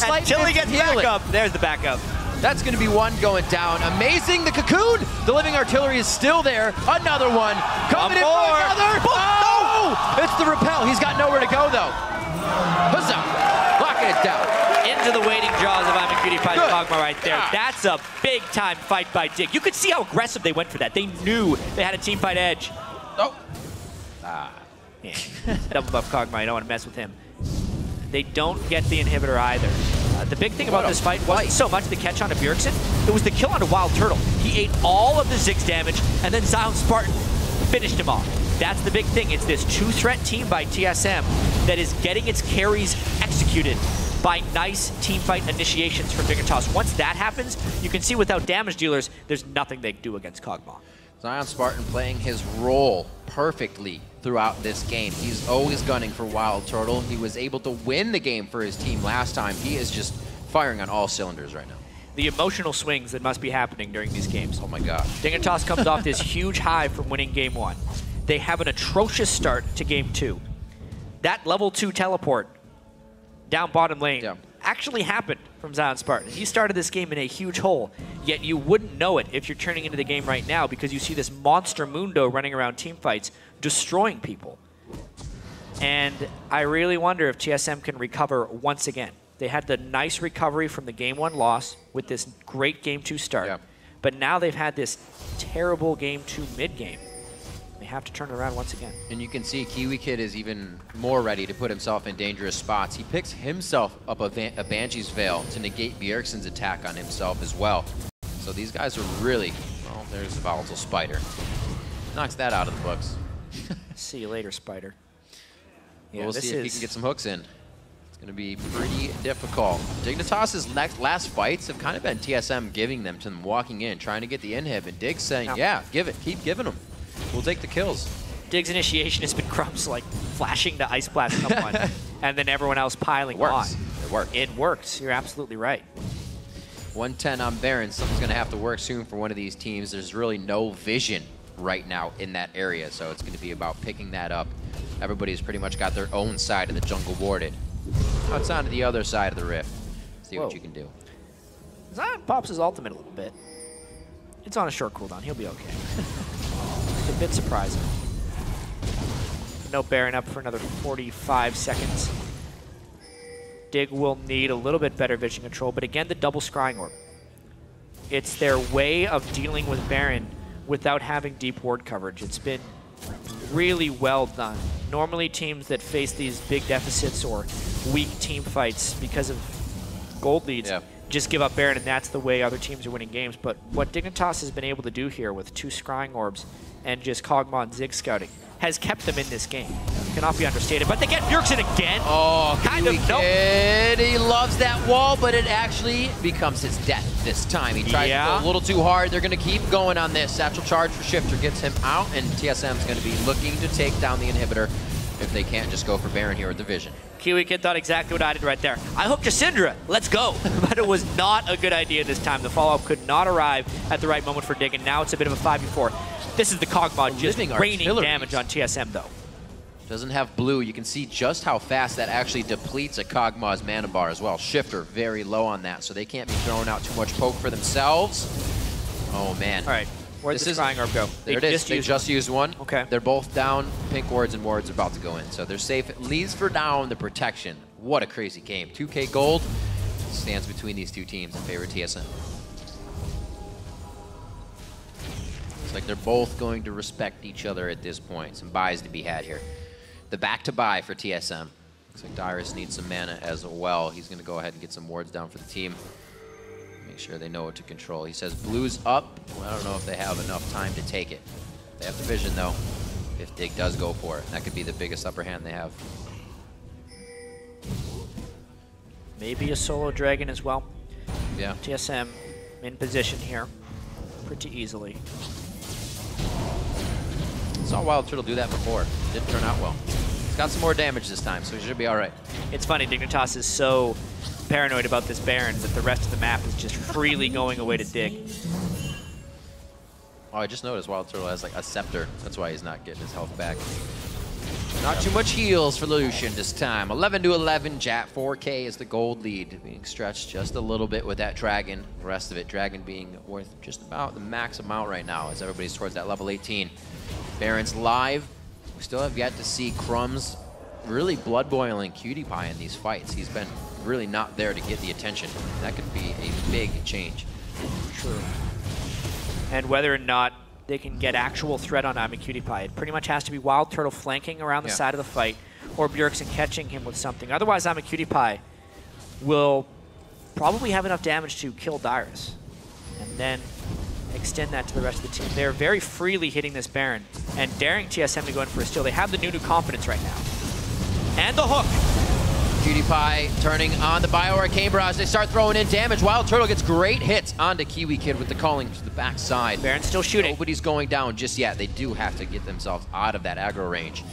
Until he gets back up. There's the backup. That's going to be one going down. Amazing, the Cocoon. The Living Artillery is still there. Another one. Coming in for another. Oh, no! It's the Repel. He's got nowhere to go, though. Huzzah. Locking it down. Into the waiting jaws of PewDiePie's Kog'Maw right there. That's a big-time fight by Dig. You could see how aggressive they went for that. They knew they had a teamfight edge. Oh. Yeah. Double buff Kog'Maw, I don't want to mess with him. They don't get the inhibitor either. The big thing about this fight wasn't so much the catch onto Bjergsen, it was the kill onto Wild Turtle. He ate all of the Ziggs damage, and then Zion Spartan finished him off. That's the big thing. It's this two-threat team by TSM that is getting its carries executed by nice teamfight initiations from Dignitas. Once that happens, you can see without damage dealers, there's nothing they can do against Kog'Maw. Zion Spartan playing his role perfectly throughout this game. He's always gunning for Wild Turtle. He was able to win the game for his team last time. He is just firing on all cylinders right now. The emotional swings that must be happening during these games. Oh my God. Dignitas comes off this huge high from winning game 1. They have an atrocious start to game 2. That level 2 teleport down bottom lane actually happened from Zion Spartan. He started this game in a huge hole, yet you wouldn't know it if you're turning into the game right now because you see this monster Mundo running around teamfights, destroying people. And I really wonder if TSM can recover once again. They had the nice recovery from the game 1 loss with this great game 2 start, but now they've had this terrible game 2 mid-game. They have to turn it around once again. And you can see Kiwi Kid is even more ready to put himself in dangerous spots. He picks himself up a Banshee's Veil to negate Bjergsen's attack on himself as well. So these guys are really, well, there's a Volatile Spider. Knocks that out of the books. See you later, Spider. Yeah, we'll see if he can get some hooks in. It's going to be pretty difficult. Dignitas' last fights have kind of been TSM giving them to them, walking in, trying to get the inhib, and Diggs saying, yeah, give it, keep giving them. We'll take the kills. Diggs' initiation has been Crumbs like flashing to Ice Blast someone, and then everyone else piling on. It works. It works. You're absolutely right. 110 on Baron. Something's going to have to work soon for one of these teams. There's really no vision right now in that area, so it's going to be about picking that up. Everybody's pretty much got their own side of the jungle warded. Now it's on to the other side of the rift. See what you can do. Zion pops his ultimate a little bit. It's on a short cooldown. He'll be okay. It's a bit surprising. No Baron up for another 45 seconds. Dig will need a little bit better vision control, but again, the double Scrying Orb. It's their way of dealing with Baron without having deep ward coverage. It's been really well done. Normally teams that face these big deficits or weak team fights because of gold leads just give up Baron, and that's the way other teams are winning games. But what Dignitas has been able to do here with 2 Scrying Orbs and just Kog'Maw and Ziggs scouting has kept them in this game. Cannot be understated. But they get Bjergsen again. Oh, kind of. Nope. He loves that wall, but it actually becomes his death this time. He tries to go a little too hard. They're going to keep going on this. Satchel charge for Shifter gets him out, and TSM's going to be looking to take down the inhibitor if they can't just go for Baron here with the vision. Kiwi Kid thought exactly what I did right there. I hooked Syndra, let's go. But it was not a good idea this time. The follow-up could not arrive at the right moment for Dig, and now it's a bit of a 5v4. This is the Kog'Maw just raining damage on TSM, though. Doesn't have blue. You can see just how fast that actually depletes a Kog'Maw's mana bar as well. Shifter very low on that, so they can't be throwing out too much poke for themselves. Oh, man. All right. Where'd the Scrying Orb go? There it is. They just used one. Okay. They're both down. Pink wards and wards are about to go in, so they're safe. At least for now, the protection. What a crazy game. 2K gold stands between these two teams in favor of TSM. Looks like they're both going to respect each other at this point. Some buys to be had here. The back-to-buy for TSM. Looks like Dyrus needs some mana as well. He's going to go ahead and get some wards down for the team. Make sure they know what to control. He says blue's up. Well, I don't know if they have enough time to take it. They have the vision, though, if Dig does go for it. That could be the biggest upper hand they have. Maybe a solo dragon as well. Yeah. TSM in position here pretty easily. Saw Wild Turtle do that before. Didn't turn out well. He's got some more damage this time, so he should be all right. It's funny, Dignitas is so paranoid about this Baron that the rest of the map is just freely going away to Dig. Oh, I just noticed Wild Turtle has like a scepter. That's why he's not getting his health back. Not too much heals for Lucian this time. 11-11, Jat 4K is the gold lead. Being stretched just a little bit with that Dragon. The rest of it, Dragon being worth just about the max amount right now as everybody's towards that level 18. Baron's live. We still have yet to see Crumbs really blood boiling Cutie Pie in these fights. He's been really not there to get the attention. That could be a big change. True. And whether or not they can get actual threat on I'mACutiePie. It pretty much has to be Wild Turtle flanking around the side of the fight, or Bjergsen catching him with something. Otherwise, I'mACutiePie will probably have enough damage to kill Dyrus, and then extend that to the rest of the team. They're very freely hitting this Baron and daring TSM to go in for a steal. They have the Nunu confidence right now. And the hook. PewDiePie turning on the Bio Arcane Barrage. They start throwing in damage. Wild Turtle gets great hits onto KiWiKid with the calling to the backside. Baron's still shooting. Nobody's going down just yet. They do have to get themselves out of that aggro range.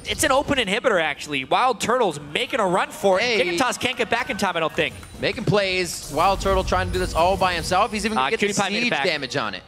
It's an open inhibitor, actually. Wild Turtle's making a run for it. Dignitas can't get back in time, I don't think. Making plays. Wild Turtle trying to do this all by himself. He's even going to get the siege damage on it.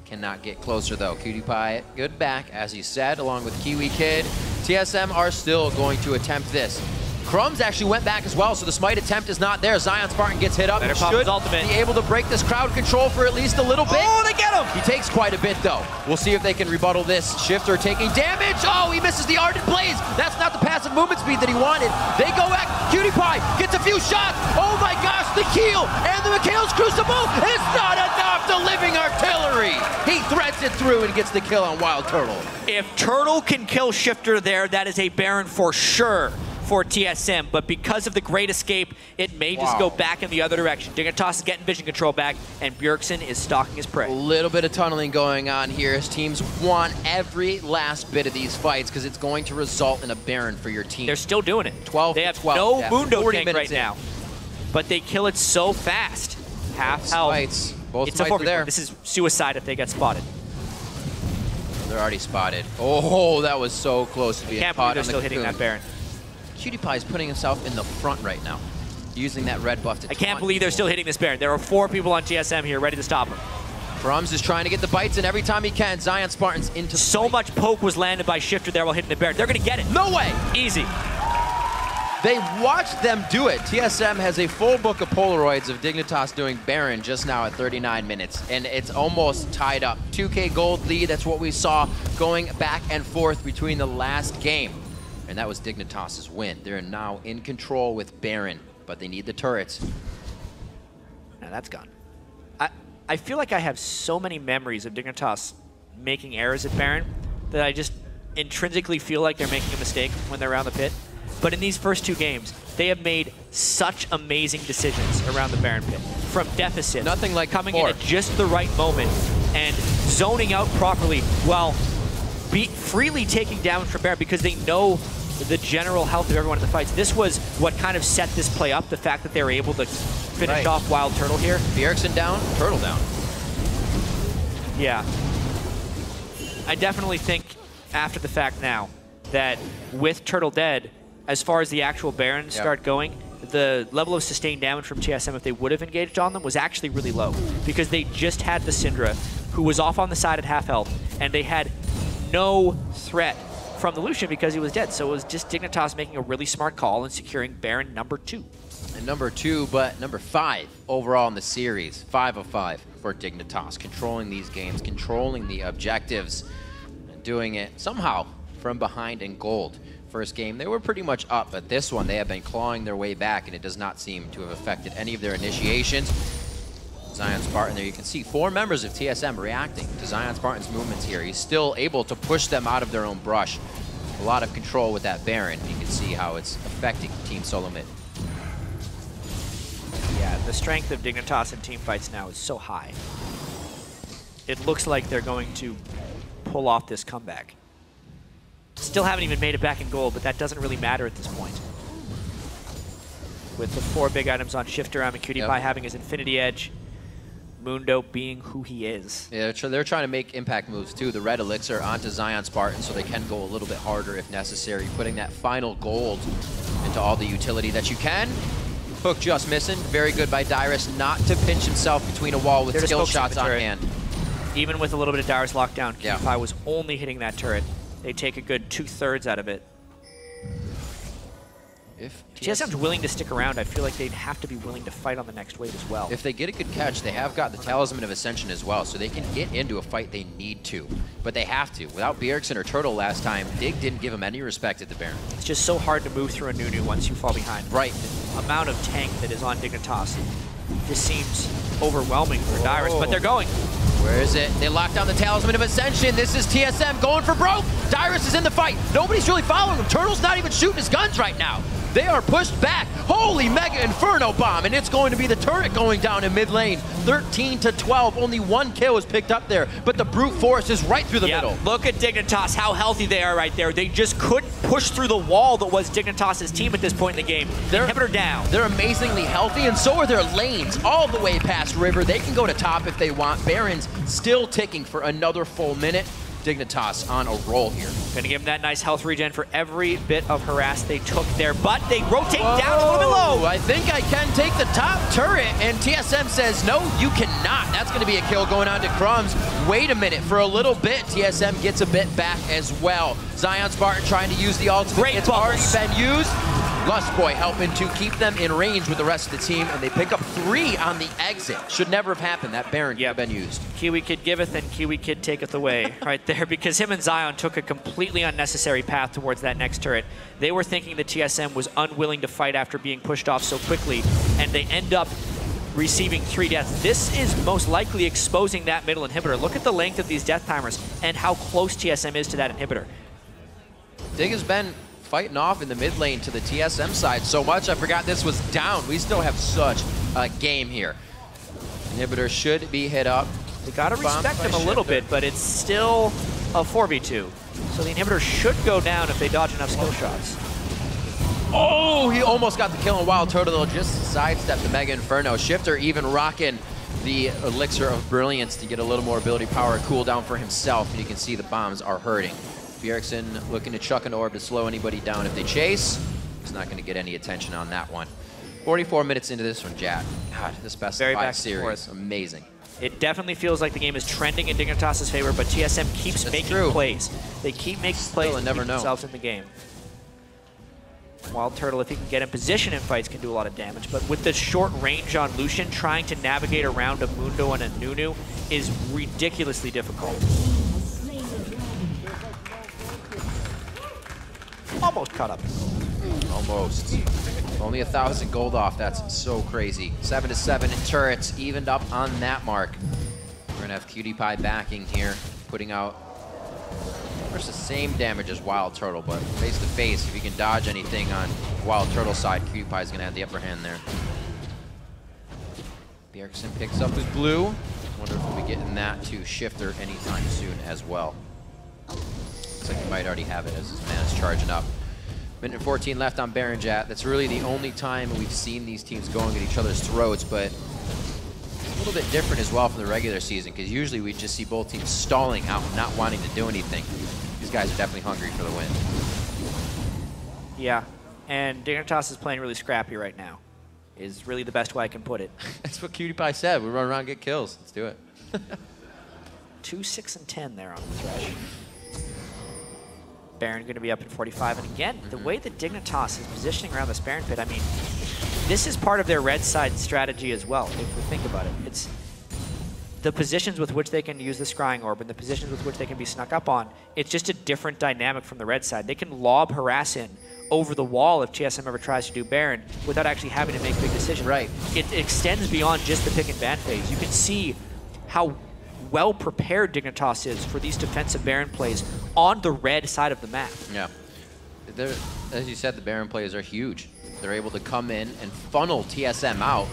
Cannot get closer, though. PewDiePie, good back, as he said, along with KiWiKid. TSM are still going to attempt this. Crumbs actually went back as well, so the smite attempt is not there. Zion Spartan gets hit up. Better pop his ultimate. Be able to break this crowd control for at least a little bit. Oh, they get him! He takes quite a bit, though. We'll see if they can rebuttal this. Shifter taking damage. Oh, he misses the Ardent Blaze. That's not the passive movement speed that he wanted. They go back. PewDiePie gets a few shots. Oh my gosh, the Keel and the Mikhail's Crucible is not enough to Living Artillery. He threads it through and gets the kill on Wild Turtle. If Turtle can kill Shifter there, that is a Baron for sure for TSM, but because of the Great Escape, it may just go back in the other direction. Dignitas is getting vision control back, and Bjergsen is stalking his prey. A little bit of tunneling going on here as teams want every last bit of these fights because it's going to result in a Baron for your team. They're still doing it. 12 They have 12, no Mundo tank right in. now, but they kill it so fast. Half health. Smites. Both it's smites a are there. This is suicide if they get spotted. They're already spotted. Oh, that was so close to being Can't caught believe they're on the still hitting that Baron. PewDiePie is putting himself in the front right now, using that red buff to I can't believe they're still hitting this Baron. There are 4 people on TSM here ready to stop him. Crumbs is trying to get the bites in every time he can. Zion Spartan's into so much poke was landed by Shifter there while hitting the Baron. They're going to get it. No way! Easy. They watched them do it. TSM has a full book of Polaroids of Dignitas doing Baron just now at 39 minutes, and it's almost tied up. 2K gold lead, that's what we saw going back and forth between the last game. And that was Dignitas' win. They're now in control with Baron, but they need the turrets. Now that's gone. I feel like I have so many memories of Dignitas making errors at Baron that I just intrinsically feel like they're making a mistake when they're around the pit. But in these first 2 games, they have made such amazing decisions around the Baron pit. From deficit, nothing like coming before. in at just the right moment and zoning out properly while freely taking damage from Baron because they know the general health of everyone in the fights. This was what kind of set this play up, the fact that they were able to finish off Wild Turtle here. Bjergsen down, Turtle down. Yeah. I definitely think, after the fact now, that with Turtle dead, as far as the actual Barons start going, the level of sustained damage from TSM, if they would have engaged on them, was actually really low. Because they just had the Syndra, who was off on the side at half health, and they had no threat from the Lucian because he was dead. So it was just Dignitas making a really smart call and securing Baron number 2. And number 2, but number 5 overall in the series. 5 of 5 for Dignitas. Controlling these games, controlling the objectives, and doing it somehow from behind in gold. First game, they were pretty much up, but this one, they have been clawing their way back, and it does not seem to have affected any of their initiations. Zion Spartan there, you can see 4 members of TSM reacting to Zion Spartan's movements here. He's still able to push them out of their own brush. A lot of control with that Baron. You can see how it's affecting Team Solomid. Yeah, the strength of Dignitas in team fights now is so high. It looks like they're going to pull off this comeback. Still haven't even made it back in gold, but that doesn't really matter at this point. With the 4 big items on Shifter, I'mACutiePie having his Infinity Edge, Mundo being who he is. Yeah, they're trying to make impact moves too. The red elixir onto Zion Spartan so they can go a little bit harder if necessary, putting that final gold into all the utility that you can. Hook just missing. Very good by Dyrus not to pinch himself between a wall with skill shots on hand. Even with a little bit of Dyrus lockdown, PewDiePie was only hitting that turret. They take a good 2/3 out of it. If TSM's willing to stick around, I feel like they'd have to be willing to fight on the next wave as well. If they get a good catch, they have got the Talisman of Ascension as well, so they can get into a fight they need to. But they have to. Without Bjergsen or Turtle last time, Dig didn't give him any respect at the Baron. It's just so hard to move through a Nunu once you fall behind. Right. The amount of tank that is on Dignitas just seems overwhelming for Dyrus, but they're going. Where is it? They lock down the Talisman of Ascension. This is TSM going for broke. Dyrus is in the fight. Nobody's really following him. Turtle's not even shooting his guns right now. They are pushed back. Holy Mega Inferno Bomb, and it's going to be the turret going down in mid lane. 13-12, only 1 kill was picked up there, but the brute force is right through the middle. Look at Dignitas, how healthy they are right there. They just couldn't push through the wall that was Dignitas' team at this point in the game. Inhibitor down. They're amazingly healthy, and so are their lanes all the way past River. They can go to top if they want. Baron's still ticking for another full minute. Dignitas on a roll here. Gonna give them that nice health regen for every bit of harass they took there, but they rotate down a little bit low. I think I can take the top turret, and TSM says, no, you cannot. That's gonna be a kill going on to Crumbs. Wait a minute, for a little bit, TSM gets a bit back as well. Zion Spartan trying to use the ultimate. Great it's already been used. Lustboy helping to keep them in range with the rest of the team, and they pick up 3 on the exit. Should never have happened. That Baron could have been used. Kiwi Kid giveth and Kiwi Kid taketh away right there, because him and Zion took a completely unnecessary path towards that next turret. They were thinking the TSM was unwilling to fight after being pushed off so quickly, and they end up receiving 3 deaths. This is most likely exposing that middle inhibitor. Look at the length of these death timers and how close TSM is to that inhibitor. Dig has been fighting off in the mid lane to the TSM side so much, I forgot this was down. We still have such a game here. Inhibitor should be hit up. They gotta respect him a little bit, but it's still a 4v2. So the inhibitor should go down if they dodge enough skill shots. Oh, he almost got the kill on Wild Turtle, just sidestepped the Mega Inferno. Shifter even rocking the Elixir of Brilliance to get a little more ability power cooldown for himself, and you can see the bombs are hurting. Bjergsen looking to chuck an orb to slow anybody down if they chase. He's not going to get any attention on that one. 44 minutes into this one, Jack. God, this best of 5 series, amazing. It definitely feels like the game is trending in Dignitas' favor, but TSM keeps making plays. They keep making plays and keep themselves in the game. Wild Turtle, if he can get in position in fights, can do a lot of damage, but with the short range on Lucian, trying to navigate around a Mundo and a Nunu is ridiculously difficult. Almost caught up. Almost. Only 1,000 gold off. That's so crazy. 7-7 in turrets, evened up on that mark. We're gonna have Cutie Pie backing here, putting out the same damage as Wild Turtle, but face to face, if you can dodge anything on Wild Turtle side, Cutie Pie is gonna have the upper hand there. Bjergsen picks up his blue. Wonder if we'll be getting that to Shifter anytime soon as well. Looks like he might already have it as his mana's charging up. Minute 14 left on Baron Jat. That's really the only time we've seen these teams going at each other's throats, but it's a little bit different as well from the regular season, because usually we just see both teams stalling out, not wanting to do anything. These guys are definitely hungry for the win. Yeah, and Dignitas is playing really scrappy right now, is really the best way I can put it. That's what Cutie Pie said. We run around and get kills. Let's do it. 2, 6, and 10 there on the Thresh. Baron going to be up in 45, and again, the way that Dignitas is positioning around this Baron pit, I mean, this is part of their red side strategy as well, if we think about it. It's the positions with which they can use the Scrying Orb and the positions with which they can be snuck up on. It's just a different dynamic from the red side. They can lob harass in over the wall if TSM ever tries to do Baron without actually having to make big decisions. Right. It extends beyond just the pick and ban phase. You can see how well prepared Dignitas is for these defensive Baron plays on the red side of the map. Yeah. As you said, the Baron plays are huge. They're able to come in and funnel TSM out,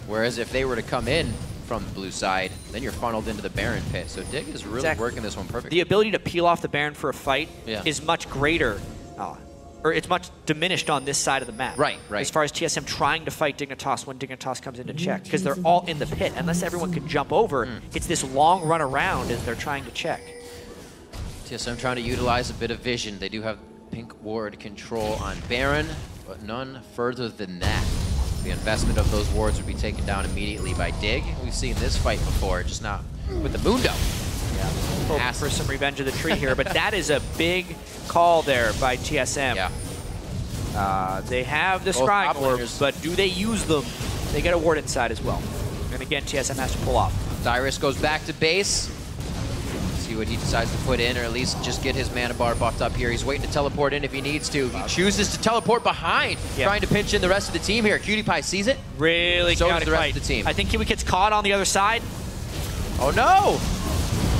whereas if they were to come in from the blue side, then you're funneled into the Baron pit. So Dig is really working this one perfectly. The ability to peel off the Baron for a fight is much greater, or it's much diminished on this side of the map. Right, right. As far as TSM trying to fight Dignitas when Dignitas comes in to check, because they're all in the pit. Unless everyone can jump over, it's this long run around as they're trying to check. TSM trying to utilize a bit of vision. They do have pink ward control on Baron, but none further than that. The investment of those wards would be taken down immediately by Dig. We've seen this fight before, just not with the Mundo. Yeah, hoping for some revenge of the tree here, but that is a big call there by TSM. Yeah. They have the Scrying Orbs, but do they use them? They get a ward inside as well. And again, TSM has to pull off. Dyrus goes back to base. See what he decides to put in, or at least just get his mana bar buffed up here. He's waiting to teleport in if he needs to. He chooses to teleport behind, trying to pinch in the rest of the team here. Cutie Pie sees it. Really so does chaotic the rest fight. of the team. I think Kiwi gets caught on the other side. Oh no!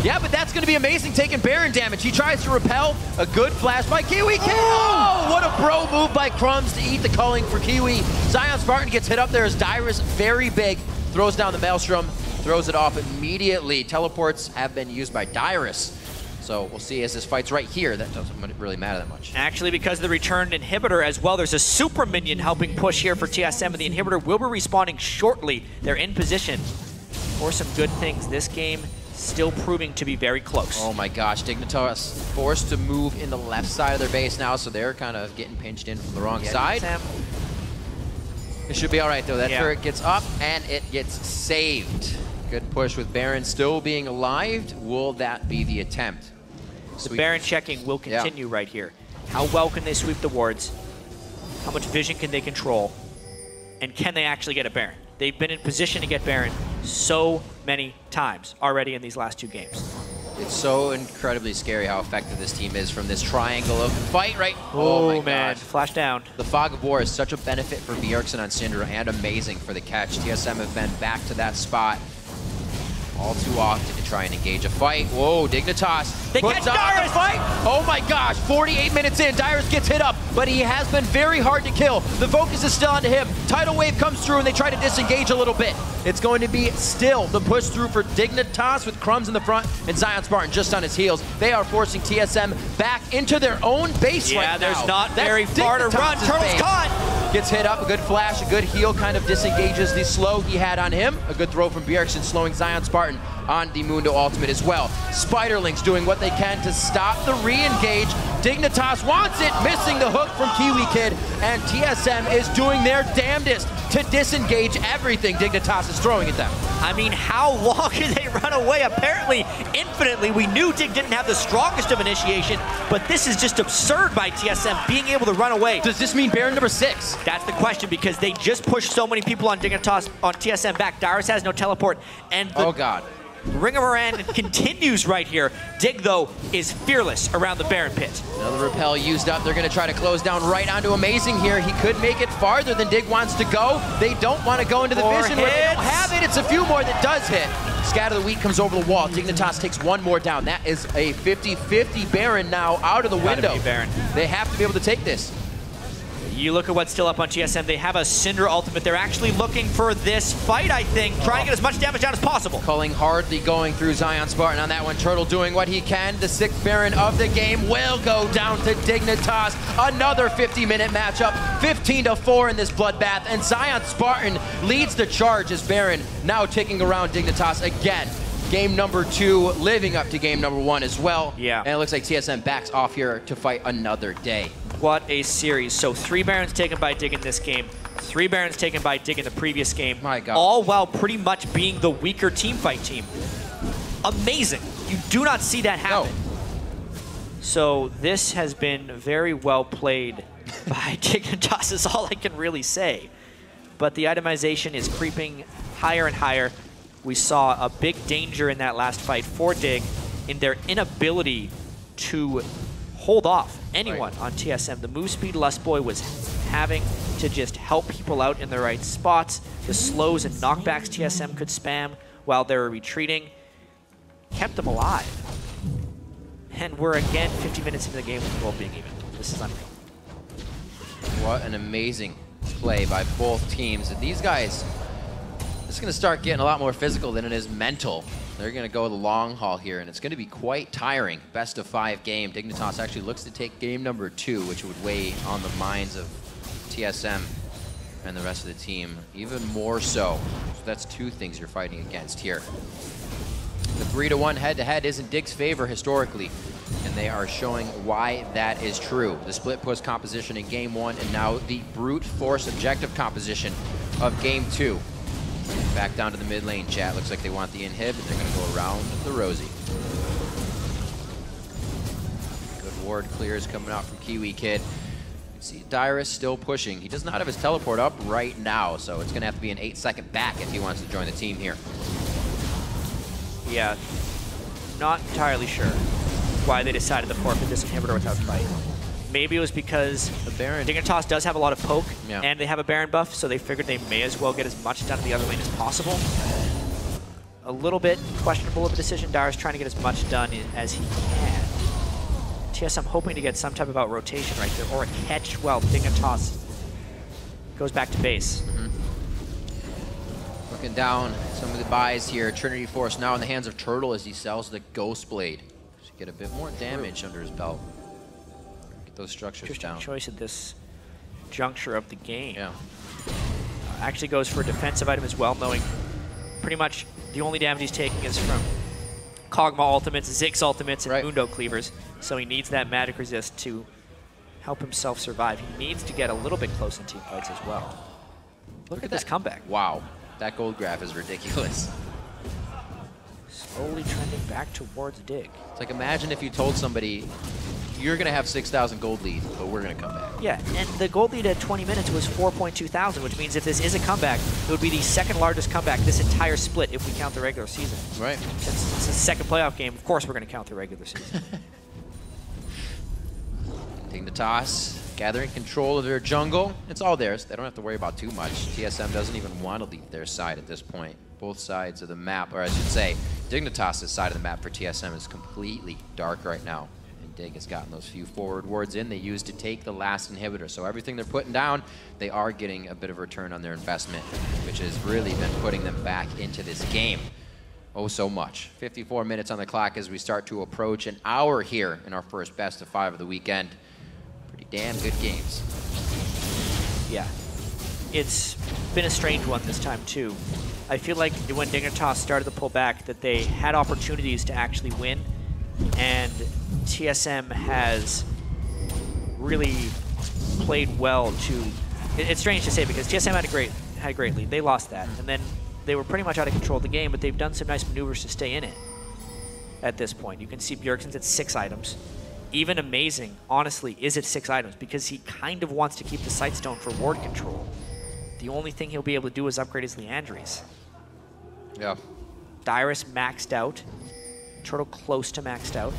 Yeah, but that's going to be amazing taking Baron damage. He tries to repel. A good flash by Kiwi. Oh, what a bro move by Crumbs to eat the culling for Kiwi. Zion Spartan gets hit up there as Dyrus, very big, throws down the Maelstrom, throws it off immediately. Teleports have been used by Dyrus. So we'll see as this fight's right here. That doesn't really matter that much. Actually, because of the returned inhibitor as well, there's a super minion helping push here for TSM, and the inhibitor will be respawning shortly. They're in position for some good things. This game still proving to be very close. Oh my gosh, Dignitas forced to move in the left side of their base now, so they're kind of getting pinched in from the wrong side. It should be all right though. That turret gets up and it gets saved. Good push with Baron still being alive. Will that be the attempt? The Baron checking will continue right here. How well can they sweep the wards? How much vision can they control? And can they actually get a Baron? They've been in position to get Baron so many times already in these last 2 games. It's so incredibly scary how effective this team is from this triangle of fight, right? Oh my man, flash down. The Fog of War is such a benefit for Bjergsen on Syndra and amazing for the catch. TSM have been back to that spot all too often to try and engage a fight. Whoa, Dignitas they puts on the fight. Oh my gosh, 48 minutes in, Dyrus gets hit up, but he has been very hard to kill. The focus is still onto him. Tidal Wave comes through and they try to disengage a little bit. It's going to be still the push through for Dignitas with Crumbs in the front and Zion Spartan just on his heels. They are forcing TSM back into their own base right now. Yeah, there's not very far to run. Turtle's caught. Gets hit up, a good flash, a good heal, kind of disengages the slow he had on him. A good throw from Bjergsen, slowing Zion Spartan on the Mundo ultimate as well. Spiderlings doing what they can to stop the re-engage. Dignitas wants it, missing the hook from Kiwi Kid, and TSM is doing their damnedest to disengage everything Dignitas is throwing at them. I mean, how long can they run away? Apparently, infinitely. We knew Dig didn't have the strongest of initiation, but this is just absurd by TSM being able to run away. Does this mean Baron number 6? That's the question, because they just pushed so many people on Dignitas, on TSM back. Dyrus has no teleport, and oh god. Ring of Moran continues right here. Dig, though, is fearless around the Baron pit. Another repel used up. They're going to try to close down right onto Amazing here. He could make it farther than Dig wants to go. They don't want to go into the vision where they don't have it. It's a few more that does hit. Scatter the Wheat comes over the wall. Dignitas takes one more down. That is a 50-50 Baron now out of the window. They have to be able to take this. You look at what's still up on TSM. They have a Syndra ultimate. They're actually looking for this fight, I think. Trying to get as much damage out as possible. Culling hardly going through Zion Spartan on that one. Turtle doing what he can. The 6th Baron of the game will go down to Dignitas. Another 50-minute matchup. 15-4 in this bloodbath. And Zion Spartan leads the charge as Baron now taking around Dignitas again. Game number 2 living up to game number 1 as well. Yeah. And it looks like TSM backs off here to fight another day. What a series. So 3 Barons taken by Dig in this game, 3 Barons taken by Dig in the previous game. My God. All while pretty much being the weaker team fight team. Amazing. You do not see that happen. No. So this has been very well played by Dignitas is all I can really say. But the itemization is creeping higher and higher. We saw a big danger in that last fight for Dig in their inability to hold off anyone on TSM. The move speed Lustboy was having to just help people out in the right spots. The slows and knockbacks TSM could spam while they were retreating kept them alive. And we're again 50 minutes into the game with the world being even. This is unreal. What an amazing play by both teams. And these guys, it's going to start getting a lot more physical than it is mental. They're going to go the long haul here, and it's going to be quite tiring. Best of 5 game. Dignitas actually looks to take game number 2, which would weigh on the minds of TSM and the rest of the team even more so. So that's 2 things you're fighting against here. The 3-1 head-to-head is in Dig's favor historically, and they are showing why that is true. The split push composition in game 1, and now the brute force objective composition of game 2. Back down to the mid lane, chat. Looks like they want the inhib, and they're going to go around the Rosie. Good ward clears coming out from Kiwi Kid. You can see Dyrus still pushing. He does not have his teleport up right now, so it's going to have to be an 8-second back if he wants to join the team here. Yeah, not entirely sure why they decided to forfeit this inhibitor without fight. Maybe it was because Dignitas does have a lot of poke, and they have a Baron buff, so they figured they may as well get as much done in the other lane as possible. a little bit questionable of a decision. Dyrus trying to get as much done as he can. TSM hoping to get some type of out rotation right there, or a catch while Dignitas goes back to base. Looking down some of the buys here. Trinity Force now in the hands of Turtle as he sells the Ghost Blade. Should get a bit more damage under his belt. Get those structures Interesting down. choice at this juncture of the game. Yeah. Actually goes for a defensive item as well, knowing pretty much the only damage he's taking is from Kog'Maw ultimates, Ziggs ultimates, and Mundo cleavers. So he needs that magic resist to help himself survive. He needs to get a little bit close in team fights as well. Look at this comeback. Wow, that gold graph is ridiculous. Slowly trending back towards Dig. It's like, imagine if you told somebody, you're going to have 6,000 gold lead, but we're going to come back. Yeah, and the gold lead at 20 minutes was 4.2 thousand, which means if this is a comeback, it would be the second largest comeback this entire split if we count the regular season. Right. Since it's the second playoff game, of course we're going to count the regular season. Dignitas gathering control of their jungle. It's all theirs. They don't have to worry about too much. TSM doesn't even want to leave their side at this point. Both sides of the map, or I should say, Dignitas' side of the map for TSM is completely dark right now. Dig has gotten those few forward wards in they used to take the last inhibitor. So everything they're putting down, they are getting a bit of a return on their investment, which has really been putting them back into this game. Oh, so much. 54 minutes on the clock as we start to approach an hour here in our first best of 5 of the weekend. Pretty damn good games. Yeah. It's been a strange one this time, too. I feel like when Dignitas started to pull back that they had opportunities to actually win, and TSM has really played well to... It's strange to say because TSM had a great lead. They lost that, and then they were pretty much out of control of the game, but they've done some nice maneuvers to stay in it at this point. You can see Bjergsen's at 6 items. Even Amazing, honestly, is at 6 items because he kind of wants to keep the Sightstone for ward control. The only thing he'll be able to do is upgrade his Liandry's. Yeah. Dyrus maxed out. Turtle close to maxed out.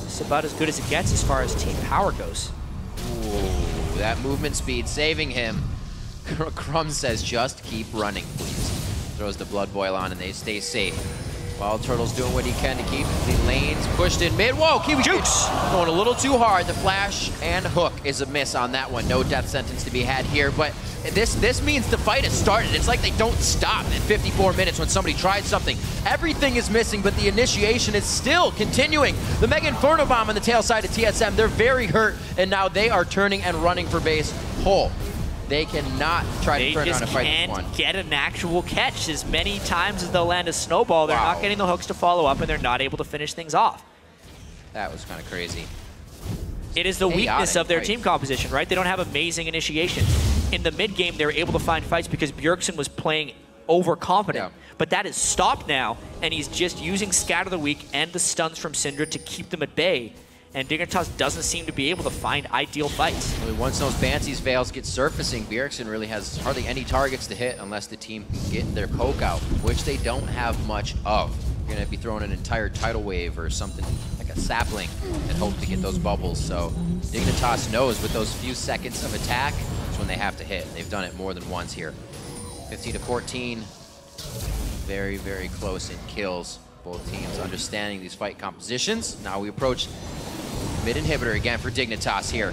It's about as good as it gets as far as team power goes. Ooh, that movement speed saving him. Crumb says, just keep running, please. Throws the Blood Boil on and they stay safe. While Turtle's doing what he can to keep the lanes pushed in mid. Whoa, Kiwi Jukes going a little too hard. The flash and hook is a miss on that one. No death sentence to be had here, but this means the fight has started. It's like they don't stop at 54 minutes when somebody tried something. Everything is missing, but the initiation is still continuing. The Mega Inferno Bomb on the tail side of TSM, they're very hurt, and now they are turning and running for base whole. They cannot try to turn around and fight this one. They just can't get an actual catch. As many times as they'll land a snowball, they're not getting the hooks to follow up, and they're not able to finish things off. That was kind of crazy. It is the weakness of their team composition, right? They don't have amazing initiation. In the mid game, they were able to find fights because Bjergsen was playing overconfident. Yeah. But that is stopped now, and he's just using Scatter the Weak and the stuns from Syndra to keep them at bay. And Dignitas doesn't seem to be able to find ideal fights. Really, once those Fancy's veils get surfacing, Bjergsen really has hardly any targets to hit unless the team can get their poke out, which they don't have much of. You're going to be throwing an entire tidal wave or something like a sapling and hope to get those bubbles. So Dignitas knows with those few seconds of attack, it's when they have to hit. They've done it more than once here. 15 to 14, very, very close in kills. Both teams understanding these fight compositions. Now we approach mid inhibitor again for Dignitas here.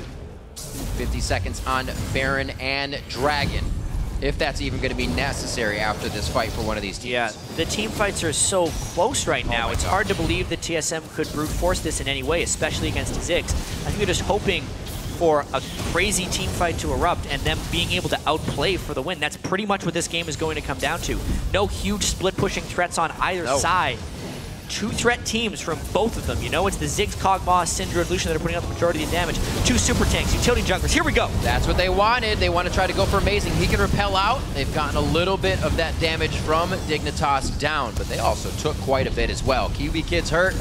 50 seconds on Baron and Dragon, if that's even going to be necessary after this fight for one of these teams. Yeah, the team fights are so close right now. It's hard to believe that TSM could brute force this in any way, especially against Ziggs. I think they're just hoping for a crazy team fight to erupt and them being able to outplay for the win. That's pretty much what this game is going to come down to. No huge split pushing threats on either side. 2 threat teams from both of them. You know, it's the Ziggs, Kog'Maw, Syndra, and Lucian that are putting out the majority of the damage. 2 super tanks, utility junglers. Here we go. That's what they wanted. They want to try to go for Amazing. He can repel out. They've gotten a little bit of that damage from Dignitas down, but they also took quite a bit as well. Kiwi Kid's hurt.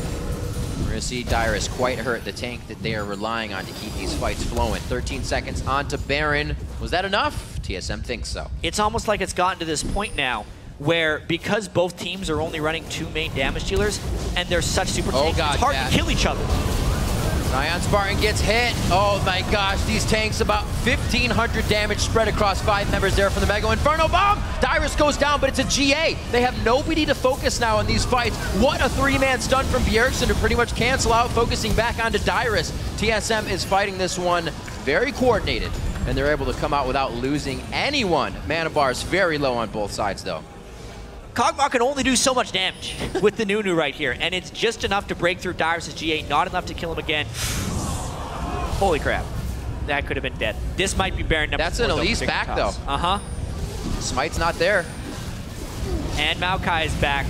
We're going to see Dyrus quite hurt, the tank that they are relying on to keep these fights flowing. 13 seconds onto Baron. Was that enough? TSM thinks so. It's almost like it's gotten to this point now where because both teams are only running 2 main damage dealers and they're such super tanks, it's hard to kill each other. Zion Spartan gets hit. Oh my gosh, these tanks, about 1,500 damage spread across 5 members there from the Mega Inferno Bomb. Dyrus goes down, but it's a GA. They have nobody to focus now in these fights. What a 3-man stun from Bjergsen to pretty much cancel out, focusing back onto Dyrus. TSM is fighting this one very coordinated, and they're able to come out without losing anyone. Mana bar's very low on both sides, though. Kog'Maw can only do so much damage with the Nunu right here, and it's just enough to break through Dyrus' GA, not enough to kill him again. Holy crap. That could have been dead. This might be Baron number 4. That's an Elise back, though. Uh-huh. Smite's not there. And Maokai is back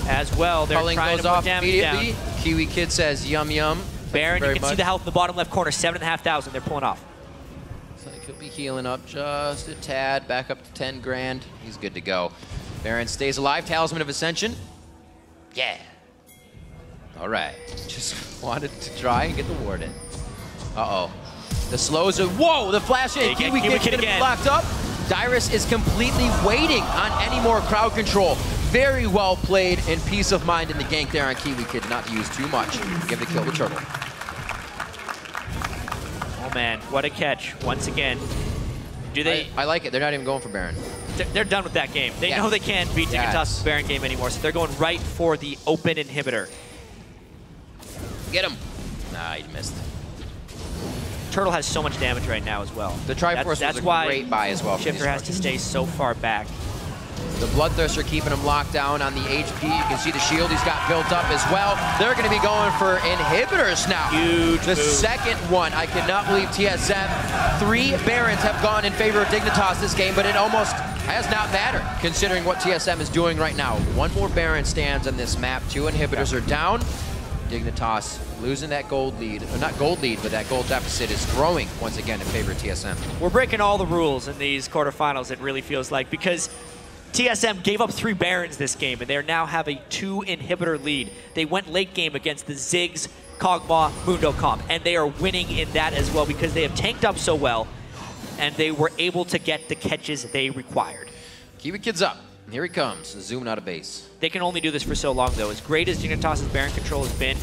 as well. They're Culling trying goes to put off damage immediately. down. Kiwi Kid says, yum, yum. Baron, you can much. see the health in the bottom left corner, 7,500. They're pulling off. So he'll be healing up just a tad, back up to 10 grand. He's good to go. Baron stays alive, Talisman of Ascension. Yeah. All right. Just wanted to try and get the ward in. Uh-oh. The slows are, whoa, the flash in. Kiwi Kid's gonna be locked up. Dyrus is completely waiting on any more crowd control. Very well played and peace of mind in the gank there on Kiwi Kid, not to use too much. Give the kill to Turtle. Oh man, what a catch, once again. Do they? I like it, they're not even going for Baron. They're done with that game. They know they can't beat Dignitas' Baron game anymore, so they're going right for the open inhibitor. Get him. Nah, he missed. Turtle has so much damage right now as well. The Triforce was a great buy as well. Shifter has to stay so far back. The Bloodthirster keeping him locked down on the HP. You can see the shield he's got built up as well. They're going to be going for inhibitors now. Huge The second one. I cannot believe TSM. 3 Barons have gone in favor of Dignitas this game, but it almost has not mattered considering what TSM is doing right now. 1 more Baron stands on this map. 2 inhibitors are down. Dignitas losing that gold lead, or not gold lead, but that gold deficit is growing once again in favor of TSM. We're breaking all the rules in these quarterfinals, it really feels like, because TSM gave up 3 Barons this game, and they now have a 2 inhibitor lead. They went late game against the Ziggs, Kog'Maw, Mundo Comp, and they are winning in that as well because they have tanked up so well, and they were able to get the catches they required. Kiwi Kid's up. Here he comes, zooming out of base. They can only do this for so long, though. As great as Dignitas' Baron control has been,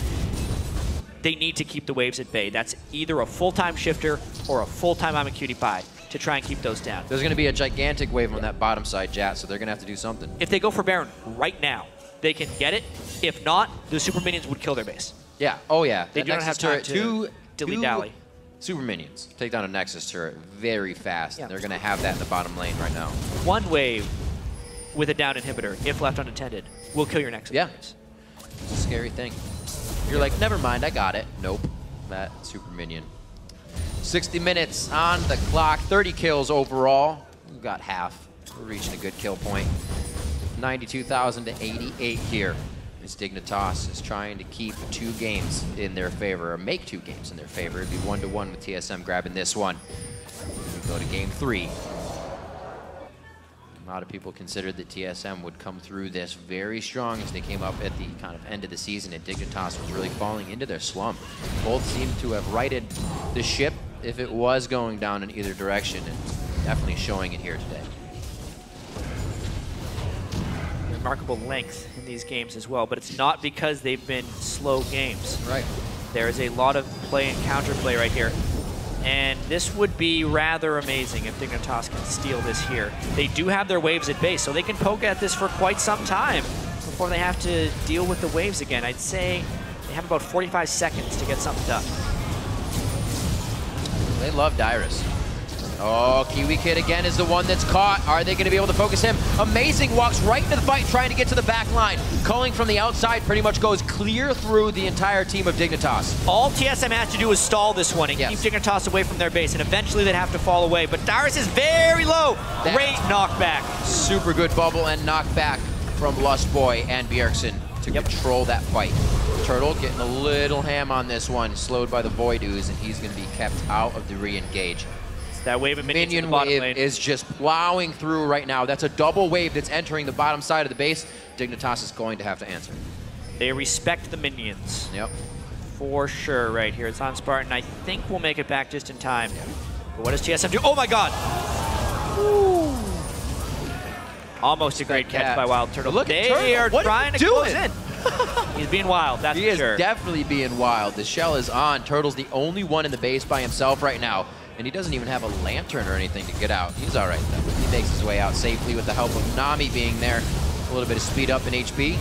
they need to keep the waves at bay. That's either a full-time Shifter or a full-time I'm a Cutie Pie to try and keep those down. There's going to be a gigantic wave on that bottom side, Jat, so they're going to have to do something. If they go for Baron right now, they can get it. If not, the Super Minions would kill their base. Yeah, oh yeah. They do not have time to dilly-dally. Super Minions take down a Nexus turret very fast. Yeah. They're going to have that in the bottom lane right now. 1 wave with a down inhibitor, if left unattended, will kill your Nexus. Yeah, it's a scary thing. You're like, never mind, I got it. Nope, that Super Minion. 60 minutes on the clock, 30 kills overall. We've got half. We're reaching a good kill point. 92,000 to 88 here. As Dignitas is trying to keep 2 games in their favor, or make 2 games in their favor. It'd be 1-1 with TSM grabbing this one. We go to game 3. A lot of people considered that TSM would come through this very strong as they came up at the kind of end of the season, and Dignitas was really falling into their slump. Both seem to have righted the ship if it was going down in either direction, and definitely showing it here today. Remarkable length in these games as well, but it's not because they've been slow games. Right. There is a lot of play and counterplay right here. And this would be rather amazing if Dignitas can steal this here. They do have their waves at base, so they can poke at this for quite some time before they have to deal with the waves again. I'd say they have about 45 seconds to get something done. They love Dyrus. Oh, Kiwi Kid again is the one that's caught. Are they going to be able to focus him? Amazing walks right into the fight, trying to get to the back line. Culling from the outside pretty much goes clear through the entire team of Dignitas. All TSM has to do is stall this one and keep Dignitas away from their base, and eventually they'd have to fall away. But Dyrus is very low. Great knockback. Super good bubble and knockback from Lustboy and Bjergsen to control that fight. Turtle getting a little ham on this one, slowed by the Void Ooze, and he's going to be kept out of the re-engage. That wave of minion wave is just plowing through right now. That's a double wave that's entering the bottom side of the base. Dignitas is going to have to answer. They respect the minions. Yep. For sure right here. It's on Spartan. I think we'll make it back just in time. But what does TSM do? Oh my god! Ooh. Almost a great catch by Wild Turtle. Look at Turtle. They are trying to close in. He's being wild, that's for sure. He is definitely being wild. The shell is on. Turtle's the only one in the base by himself right now. And he doesn't even have a lantern or anything to get out. He's all right, though. He makes his way out safely with the help of Nami being there. A little bit of speed up in HP.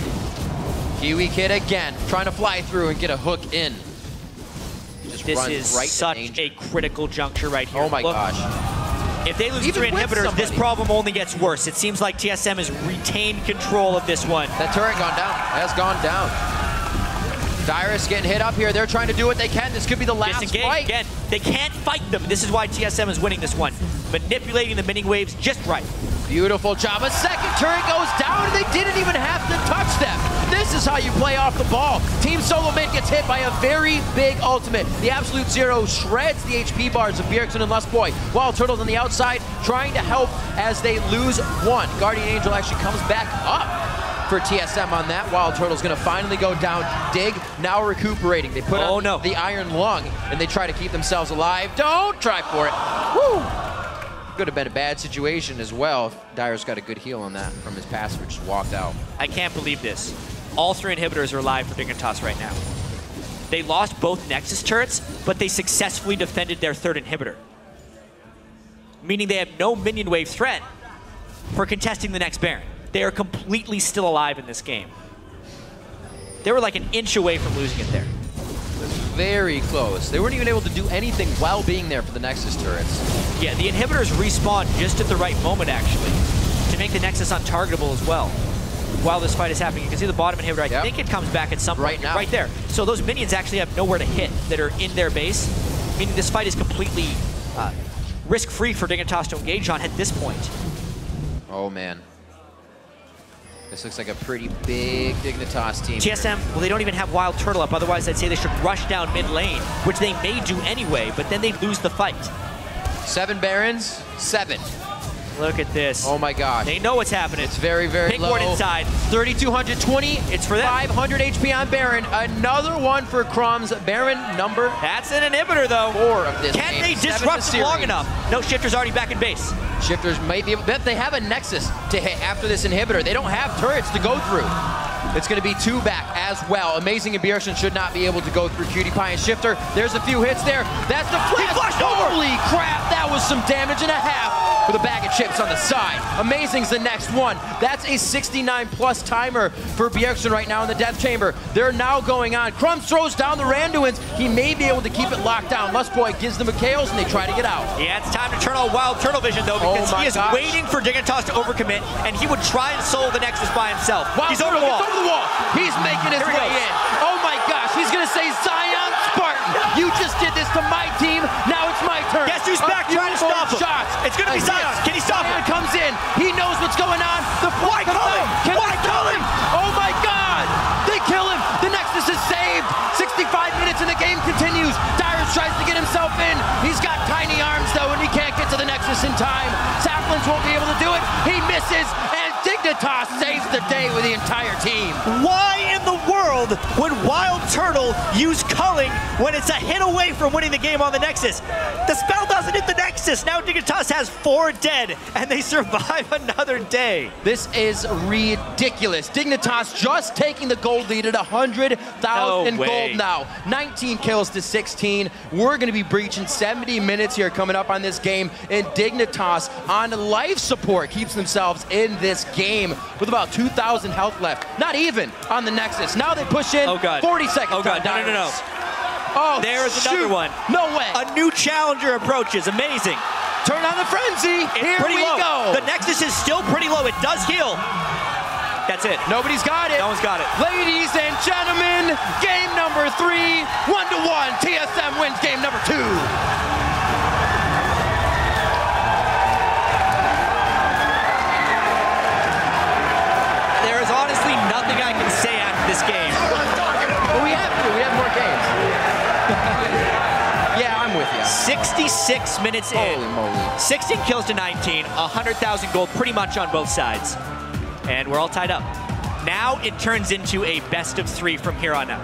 Kiwi Kid again, trying to fly through and get a hook in. Just this is right such a critical juncture right here. Oh my gosh. If they lose Even 3 inhibitors, this problem only gets worse. It seems like TSM has retained control of this one. That turret gone down. Has gone down. Dyrus getting hit up here. They're trying to do what they can. This could be the last Disengage fight. again. They can't fight them. This is why TSM is winning this one. Manipulating the mini waves just right. Beautiful job. A second turret goes down, and they didn't even have to touch them. This is how you play off the ball. Team Solo Mid gets hit by a very big ultimate. The Absolute Zero shreds the HP bars of Bjergsen and Lustboy. Wild Turtles on the outside trying to help as they lose one. Guardian Angel actually comes back up for TSM on that. Wild Turtle's gonna finally go down. Dig now recuperating. They put on the Iron Lung and they try to keep themselves alive. Don't try for it. Woo! Could have been a bad situation as well if Dyer's got a good heal on that from his passive, just walked out. I can't believe this. All 3 inhibitors are alive for Dignitas right now. They lost both Nexus turrets, but they successfully defended their 3rd inhibitor. Meaning they have no minion wave threat for contesting the next Baron. They are completely still alive in this game. They were like an inch away from losing it there. Very close. They weren't even able to do anything while being there for the Nexus turrets. Yeah, the inhibitors respawn just at the right moment, actually, to make the Nexus untargetable as well. While this fight is happening, you can see the bottom inhibitor. I think it comes back at some point. Right now. Right there. So those minions actually have nowhere to hit that are in their base, meaning this fight is completely risk-free for Dignitas to engage on at this point. Oh, man. This looks like a pretty big Dignitas team. TSM, well, they don't even have Wild Turtle up. Otherwise, I'd say they should rush down mid lane, which they may do anyway, but then they'd lose the fight. 7 Barons, 7. Look at this. Oh my gosh. They know what's happening. It's very, very Pick low. board inside. 3,220. It's for them. 500 HP on Baron. Another one for Crumbs. Baron number That's an inhibitor, though. 4 of this Can game. they disrupt long enough? No, Shifter's already back in base. Shifters might be able, but they have a Nexus to hit after this inhibitor. They don't have turrets to go through. It's going to be 2 back as well. Amazing and Bjergsen should not be able to go through Cutie Pie and Shifter. There's a few hits there. That's the flash. He flashed over. Holy crap, that was some damage and a half with a bag of chips on the side. Amazing's the next one. That's a 69+ timer for Bjergsen right now in the Death Chamber. They're now going on. Crumbs throws down the Randuins. He may be able to keep it locked down. Lustboy gives them a chaos and they try to get out. Yeah, it's time to turn on Wild Turtle Vision, though, because he is waiting for Dignitas to overcommit, and he would try and solo the Nexus by himself. Wild He's over the wall. He's making his way in. Oh my gosh, he's gonna say Zion Spartan. You just did this to my team. Now it's my turn. Guess who's back trying to stop him? Shots. It's gonna be Zion. Can he stop him? Zion comes in. He knows what's going on. Why kill him? Why kill him? Oh my God! They kill him. The Nexus is saved. 65 minutes and the game continues. Dyrus tries to get himself in. He's got tiny arms though, and he can't get to the Nexus in time. Saplins won't be able to do it. He misses, and Dignitas saves the day with the entire team. Why in the world would Wild Turtle use culling when it's a hit away from winning the game on the Nexus? The spell doesn't hit the Nexus. Now Dignitas has 4 dead, and they survive another day. This is ridiculous. Dignitas just taking the gold lead at 100,000 gold now. 19 kills to 16. We're going to be breaching 70 minutes here coming up on this game, and Dignitas on life support keeps themselves in this game with about 2,000 health left. Not even on the Nexus. Now they push in 40 seconds. Oh God, no. Oh, there's another one. No way. A new challenger approaches. Amazing. Turn on the frenzy. Here we go. The Nexus is still pretty low. It does heal. That's it. Nobody's got it. No one's got it. Ladies and gentlemen, game number 3, 1-1. TSM wins game number 2. There is honestly nothing I can say after this game. Well, we have more games. Yeah, I'm with you. 66 minutes in. Holy moly. 16 kills to 19, 100,000 gold pretty much on both sides. And we're all tied up. Now it turns into a best of 3 from here on out.